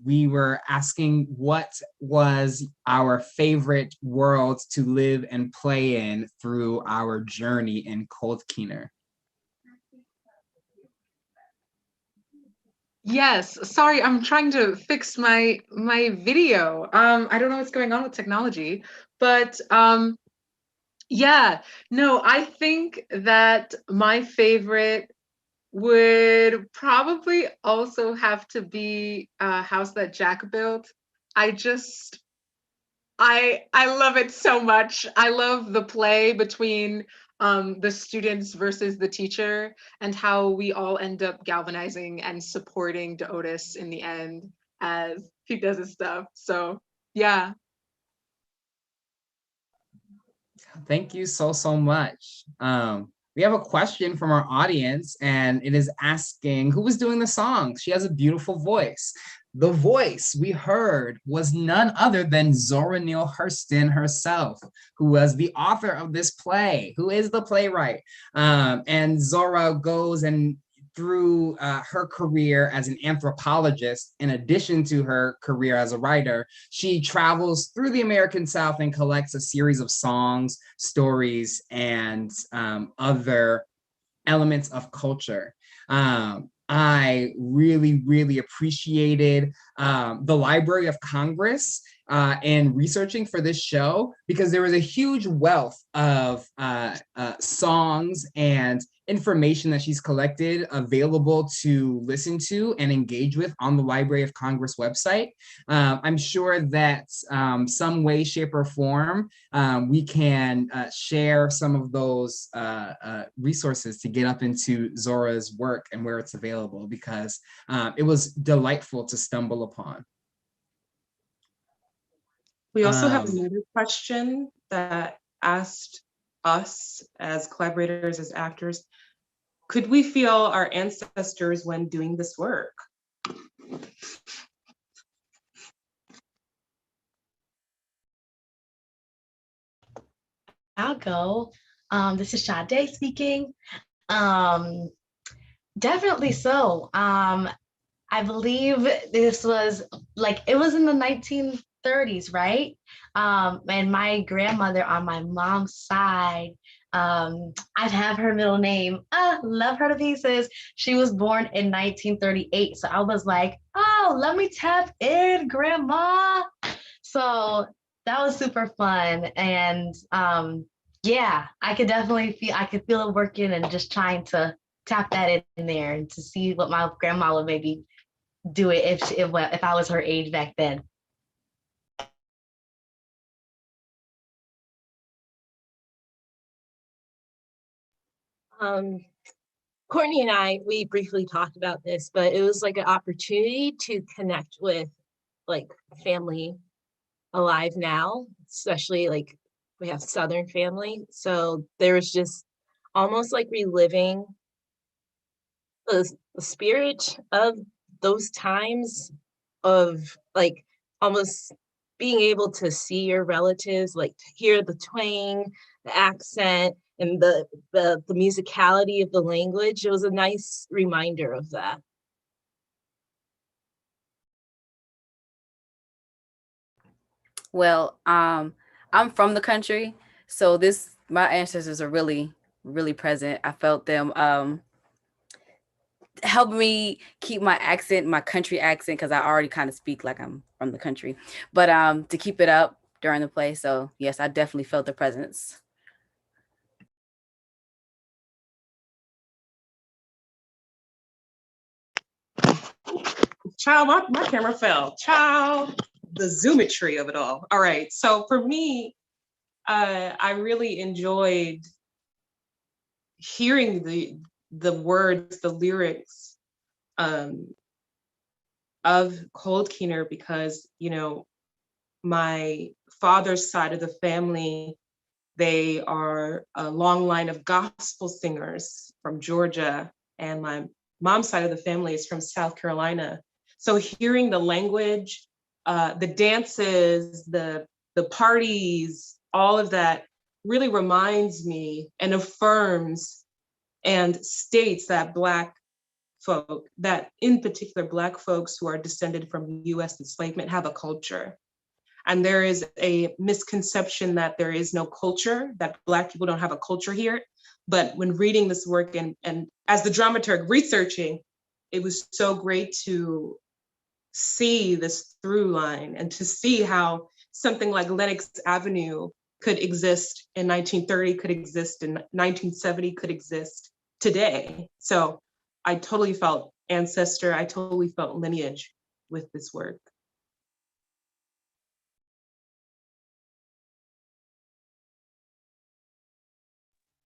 we were asking what was our favorite world to live and play in through our journey in Cold Keener. Yes, sorry, I'm trying to fix my video. I don't know what's going on with technology, but yeah, no, I think that my favorite would probably also have to be a house that Jack built. I love it so much. I love the play between the students versus the teacher and how we all end up galvanizing and supporting Otis in the end as he does his stuff. So yeah. Thank you so much. We have a question from our audience, and it is asking, who was doing the song? She has a beautiful voice. The voice we heard was none other than Zora Neale Hurston herself, who was the author of this play, who is the playwright. And Zora goes and through her career as an anthropologist, in addition to her career as a writer, she travels through the American South and collects a series of songs, stories, and other elements of culture. I really appreciated the Library of Congress in researching for this show, because there was a huge wealth of songs and information that she's collected available to listen to and engage with on the Library of Congress website. I'm sure that some way, shape, or form, we can share some of those resources to get up into Zora's work and where it's available, because it was delightful to stumble upon. We also have another question that asked us as collaborators, as actors, could we feel our ancestors when doing this work? I'll go. This is Sade speaking. Definitely so. I believe this was like, it was in the 1930s, right? And my grandmother on my mom's side, I have her middle name. Love her to pieces. She was born in 1938. So I was like, oh, let me tap in, grandma. So that was super fun. And yeah, I could definitely I could feel it working and just trying to tap that in there and to see what my grandma would maybe do it if I was her age back then. Courtney and I, we briefly talked about this, but it was like an opportunity to connect with like family alive now, especially like we have Southern family. So there was just almost like reliving the spirit of those times of like almost being able to see your relatives, like to hear the twang, the accent, and the musicality of the language. It was a nice reminder of that. Well, I'm from the country, so my ancestors are really, really present. I felt them help me keep my accent, my country accent, because I already kind of speak like I'm from the country, but to keep it up during the play. So yes, I definitely felt the presence. Child, my camera fell. Child, the zoometry of it all. All right, so for me, I really enjoyed hearing the words, the lyrics of Cold Keener, because, you know, my father's side of the family, they are a long line of gospel singers from Georgia, and my mom's side of the family is from South Carolina. So hearing the language, the dances, the parties, all of that really reminds me and affirms and states that Black folk, that in particular Black folks who are descended from US enslavement have a culture. And there is a misconception that there is no culture, that Black people don't have a culture here. But when reading this work and as the dramaturg researching, it was so great to see this through line and to see how something like Lenox Avenue could exist in 1930, could exist in 1970, could exist today. So I totally felt ancestor, I totally felt lineage with this work.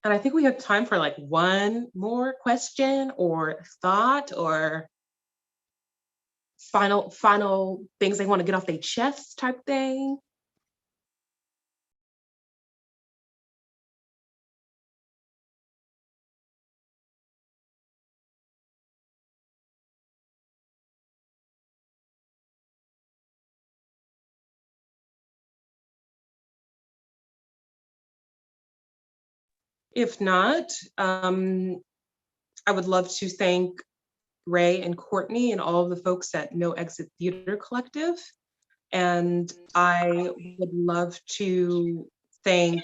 And I think we have time for like one more question or thought or final things they want to get off their chest type thing. If not, I would love to thank Ray and Courtney and all of the folks at No Exit Theater Collective. And I would love to thank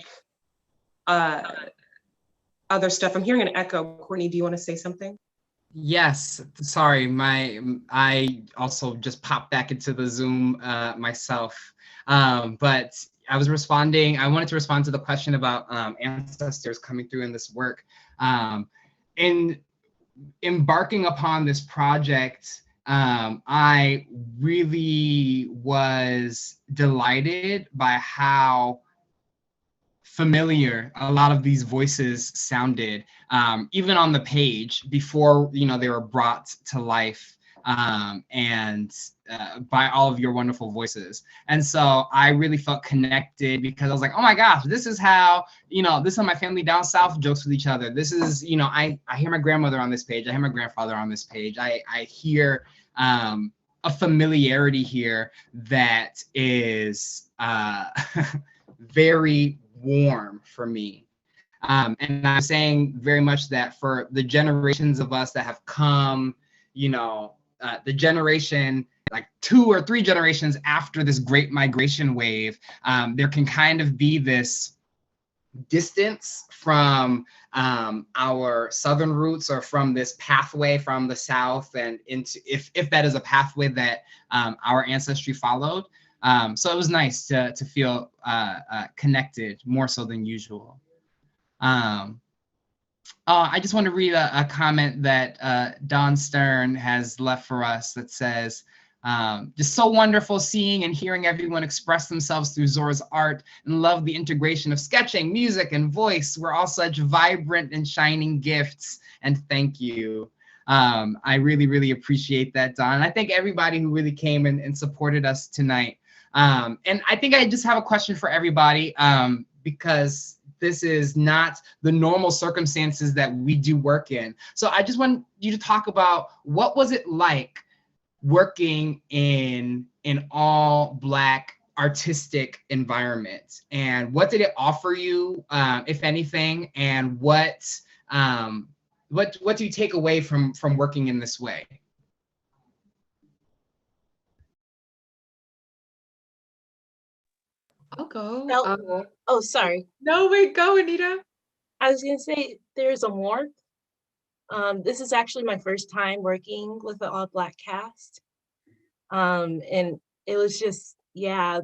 other stuff. I'm hearing an echo. Courtney, do you want to say something? Yes, sorry, I also just popped back into the Zoom myself. But I wanted to respond to the question about ancestors coming through in this work. In embarking upon this project, I really was delighted by how familiar a lot of these voices sounded, even on the page before they were brought to life, and by all of your wonderful voices. And so I really felt connected because I was like, oh my gosh, this is how my family down south jokes with each other. This is, I hear my grandmother on this page. I hear my grandfather on this page. I hear a familiarity here that is very warm for me. And I'm saying very much that for the generations of us that have come, the generation like 2 or 3 generations after this great migration wave, there can kind of be this distance from our Southern roots or from this pathway from the South and into, if that is a pathway that our ancestry followed. So it was nice to feel connected more so than usual. I just want to read a comment that Don Stern has left for us that says, just so wonderful seeing and hearing everyone express themselves through Zora's art, and love the integration of sketching, music, and voice. We're all such vibrant and shining gifts, and thank you. I really, really appreciate that, Don. And I thank everybody who really came and supported us tonight. And I think I just have a question for everybody, because this is not the normal circumstances that we do work in. So I just want you to talk about, what was it like working in an all Black artistic environment, and what did it offer you, if anything, and what do you take away from working in this way? I'll go. Oh, sorry. No, wait, go, Anita. I was gonna say there's a warmth. This is actually my first time working with an all Black cast. And it was just, yeah,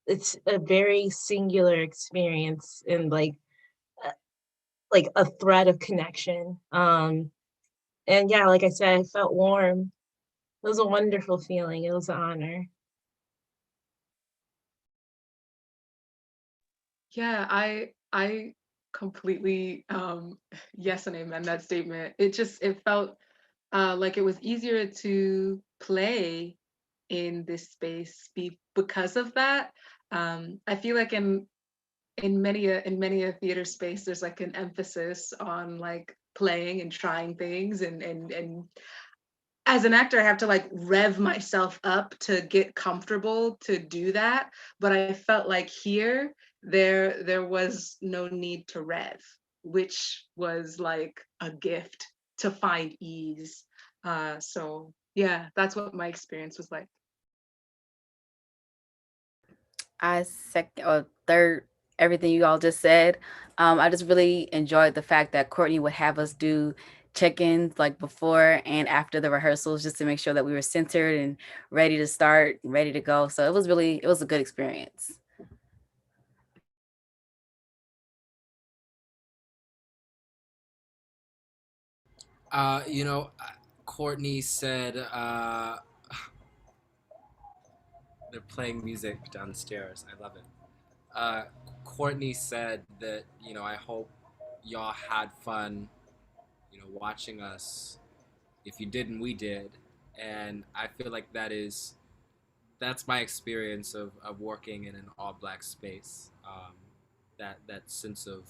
it's a very singular experience and like a thread of connection. And yeah, like I said, I felt warm. It was a wonderful feeling. It was an honor. Yeah, I completely yes and amen that statement. It felt like it was easier to play in this space because of that. I feel like in many a theater space, there's like an emphasis on like playing and trying things, and as an actor, I have to like rev myself up to get comfortable to do that. But I felt like here, there was no need to rev, which was like a gift to find ease. So yeah, that's what my experience was like. I second or third everything you all just said. I just really enjoyed the fact that Courtney would have us do check-ins like before and after the rehearsals, just to make sure that we were centered and ready to start, ready to go. So it was a good experience. Courtney said they're playing music downstairs. I love it. Courtney said that, I hope y'all had fun, watching us. If you didn't, we did. And I feel like that's my experience of working in an all Black space. That sense of,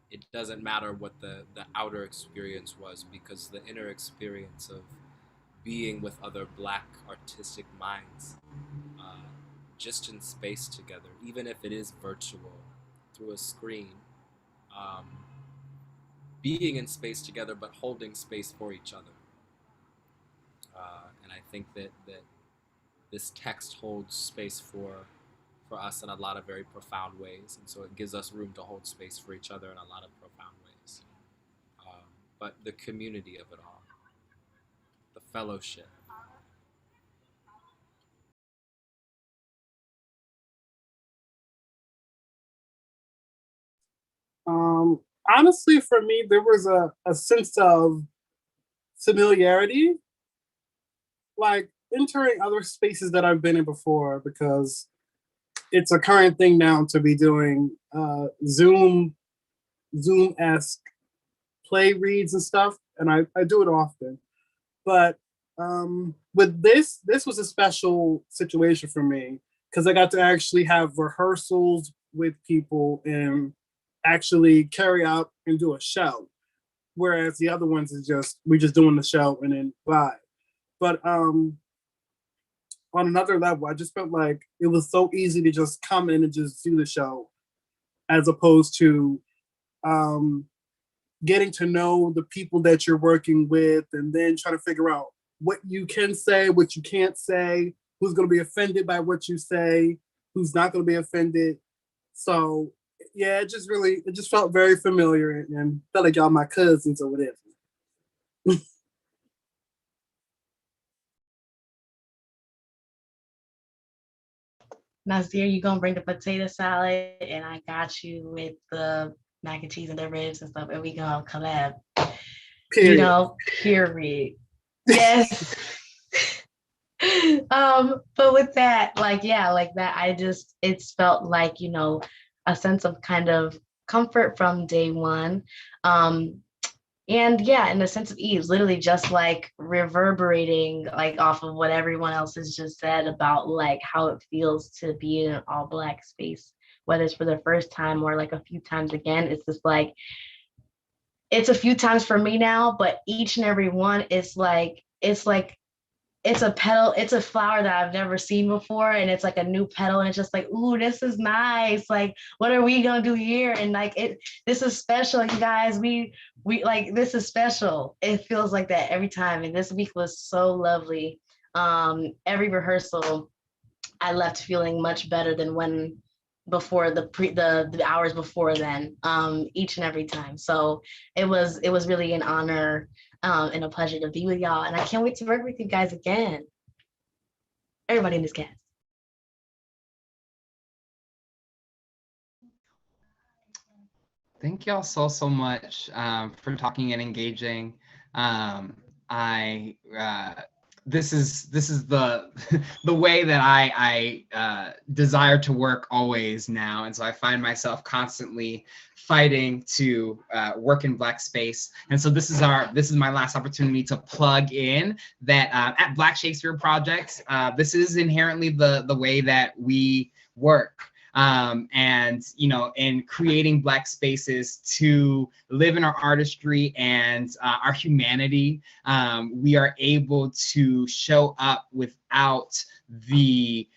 it doesn't matter what the outer experience was, because the inner experience of being with other Black artistic minds, just in space together, even if it is virtual through a screen, being in space together but holding space for each other. And I think that this text holds space for us in a lot of very profound ways, and so it gives us room to hold space for each other in a lot of profound ways. But the community of it all, the fellowship. Honestly, for me, there was a sense of familiarity, like entering other spaces that I've been in before, because it's a current thing now to be doing Zoom-esque play reads and stuff, and I do it often. But with this was a special situation for me, because I got to actually have rehearsals with people and actually carry out and do a show. Whereas the other ones is we just doing the show and then bye. But on another level, I just felt like it was so easy to just come in and just do the show, as opposed to getting to know the people that you're working with, and then trying to figure out what you can say, what you can't say, who's going to be offended by what you say, who's not going to be offended. So yeah, it just felt very familiar, and felt like y'all my cousins or whatever. Nasir, you gonna bring the potato salad, and I got you with the mac and cheese and the ribs and stuff, and we gonna collab. Period. Period. Yes. But with that, it's felt like, a sense of kind of comfort from day one. And yeah, in the sense of ease, literally just like reverberating like off of what everyone else has just said about like how it feels to be in an all Black space, whether it's for the first time or like a few times again. It's just like, it's a few times for me now, but each and every one is like, it's a petal, it's a flower that I've never seen before, and it's like a new petal, and it's just like, ooh, this is nice. Like, what are we gonna do here? And like, this is special, you guys. We like, this is special. It feels like that every time, and this week was so lovely. Every rehearsal, I left feeling much better than when before the hours before then. Each and every time. So it was really an honor. And a pleasure to be with y'all. And I can't wait to work with you guys again. Everybody in this cast. Thank y'all so much for talking and engaging. This is the the way that I desire to work always now, and so I find myself constantly fighting to work in Black space. And so this is my last opportunity to plug in that at Black Shakespeare Project, this is inherently the way that we work. And in creating Black spaces to live in our artistry and our humanity, we are able to show up without the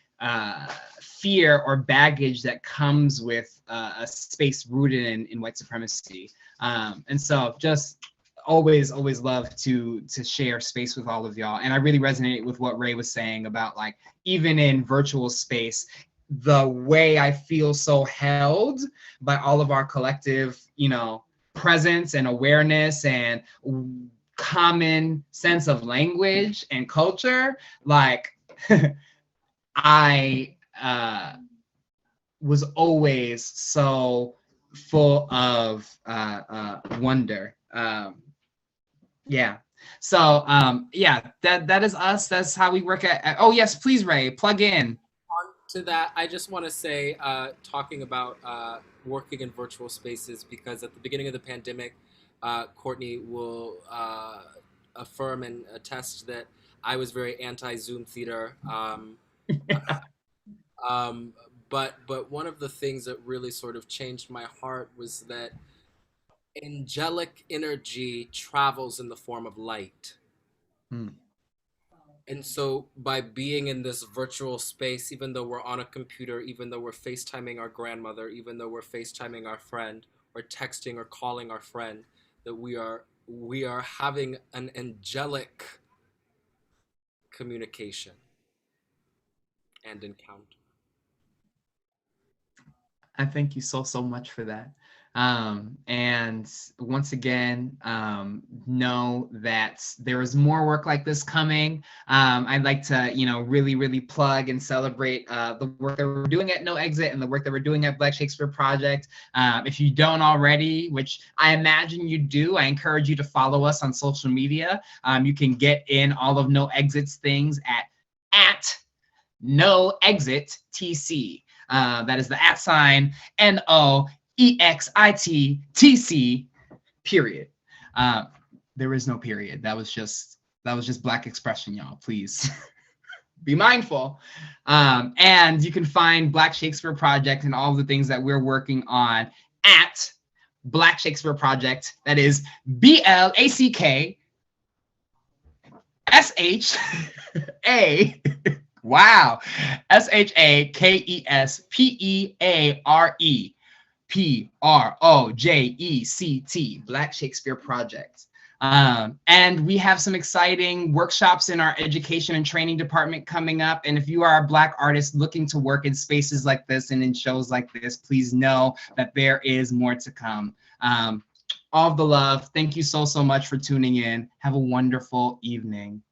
fear or baggage that comes with a space rooted in white supremacy. And so just always love to share space with all of y'all. And I really resonate with what Ray was saying about, like, even in virtual space, the way I feel so held by all of our collective, presence and awareness and common sense of language and culture. Like, I was always so full of wonder. Yeah. So that is us. That's how we work at. Oh yes, please, Ray, plug in. To that, I just want to say, talking about working in virtual spaces, because at the beginning of the pandemic, Courtney will affirm and attest that I was very anti-Zoom theater. But one of the things that really sort of changed my heart was that angelic energy travels in the form of light. And so by being in this virtual space, even though we're on a computer, even though we're FaceTiming our grandmother, even though we're FaceTiming our friend, or texting or calling our friend, that we are having an angelic communication and encounter. I thank you so much for that. And once again, know that there is more work like this coming. I'd like to, really plug and celebrate the work that we're doing at No Exit and the work that we're doing at Black Shakespeare Project. If you don't already, which I imagine you do, I encourage you to follow us on social media. You can get in all of No Exit's things at No Exit TC. That is the @ NOEXITTC, period. There is no period. That was just Black expression, y'all. Please be mindful. And you can find Black Shakespeare Project and all the things that we're working on at Black Shakespeare Project. That is BLACKSHA. Wow. SHAKESPEARE BLACKPROJECT, Black Shakespeare Project. And we have some exciting workshops in our education and training department coming up. And if you are a Black artist looking to work in spaces like this and in shows like this, please know that there is more to come. All of the love. Thank you so much for tuning in. Have a wonderful evening.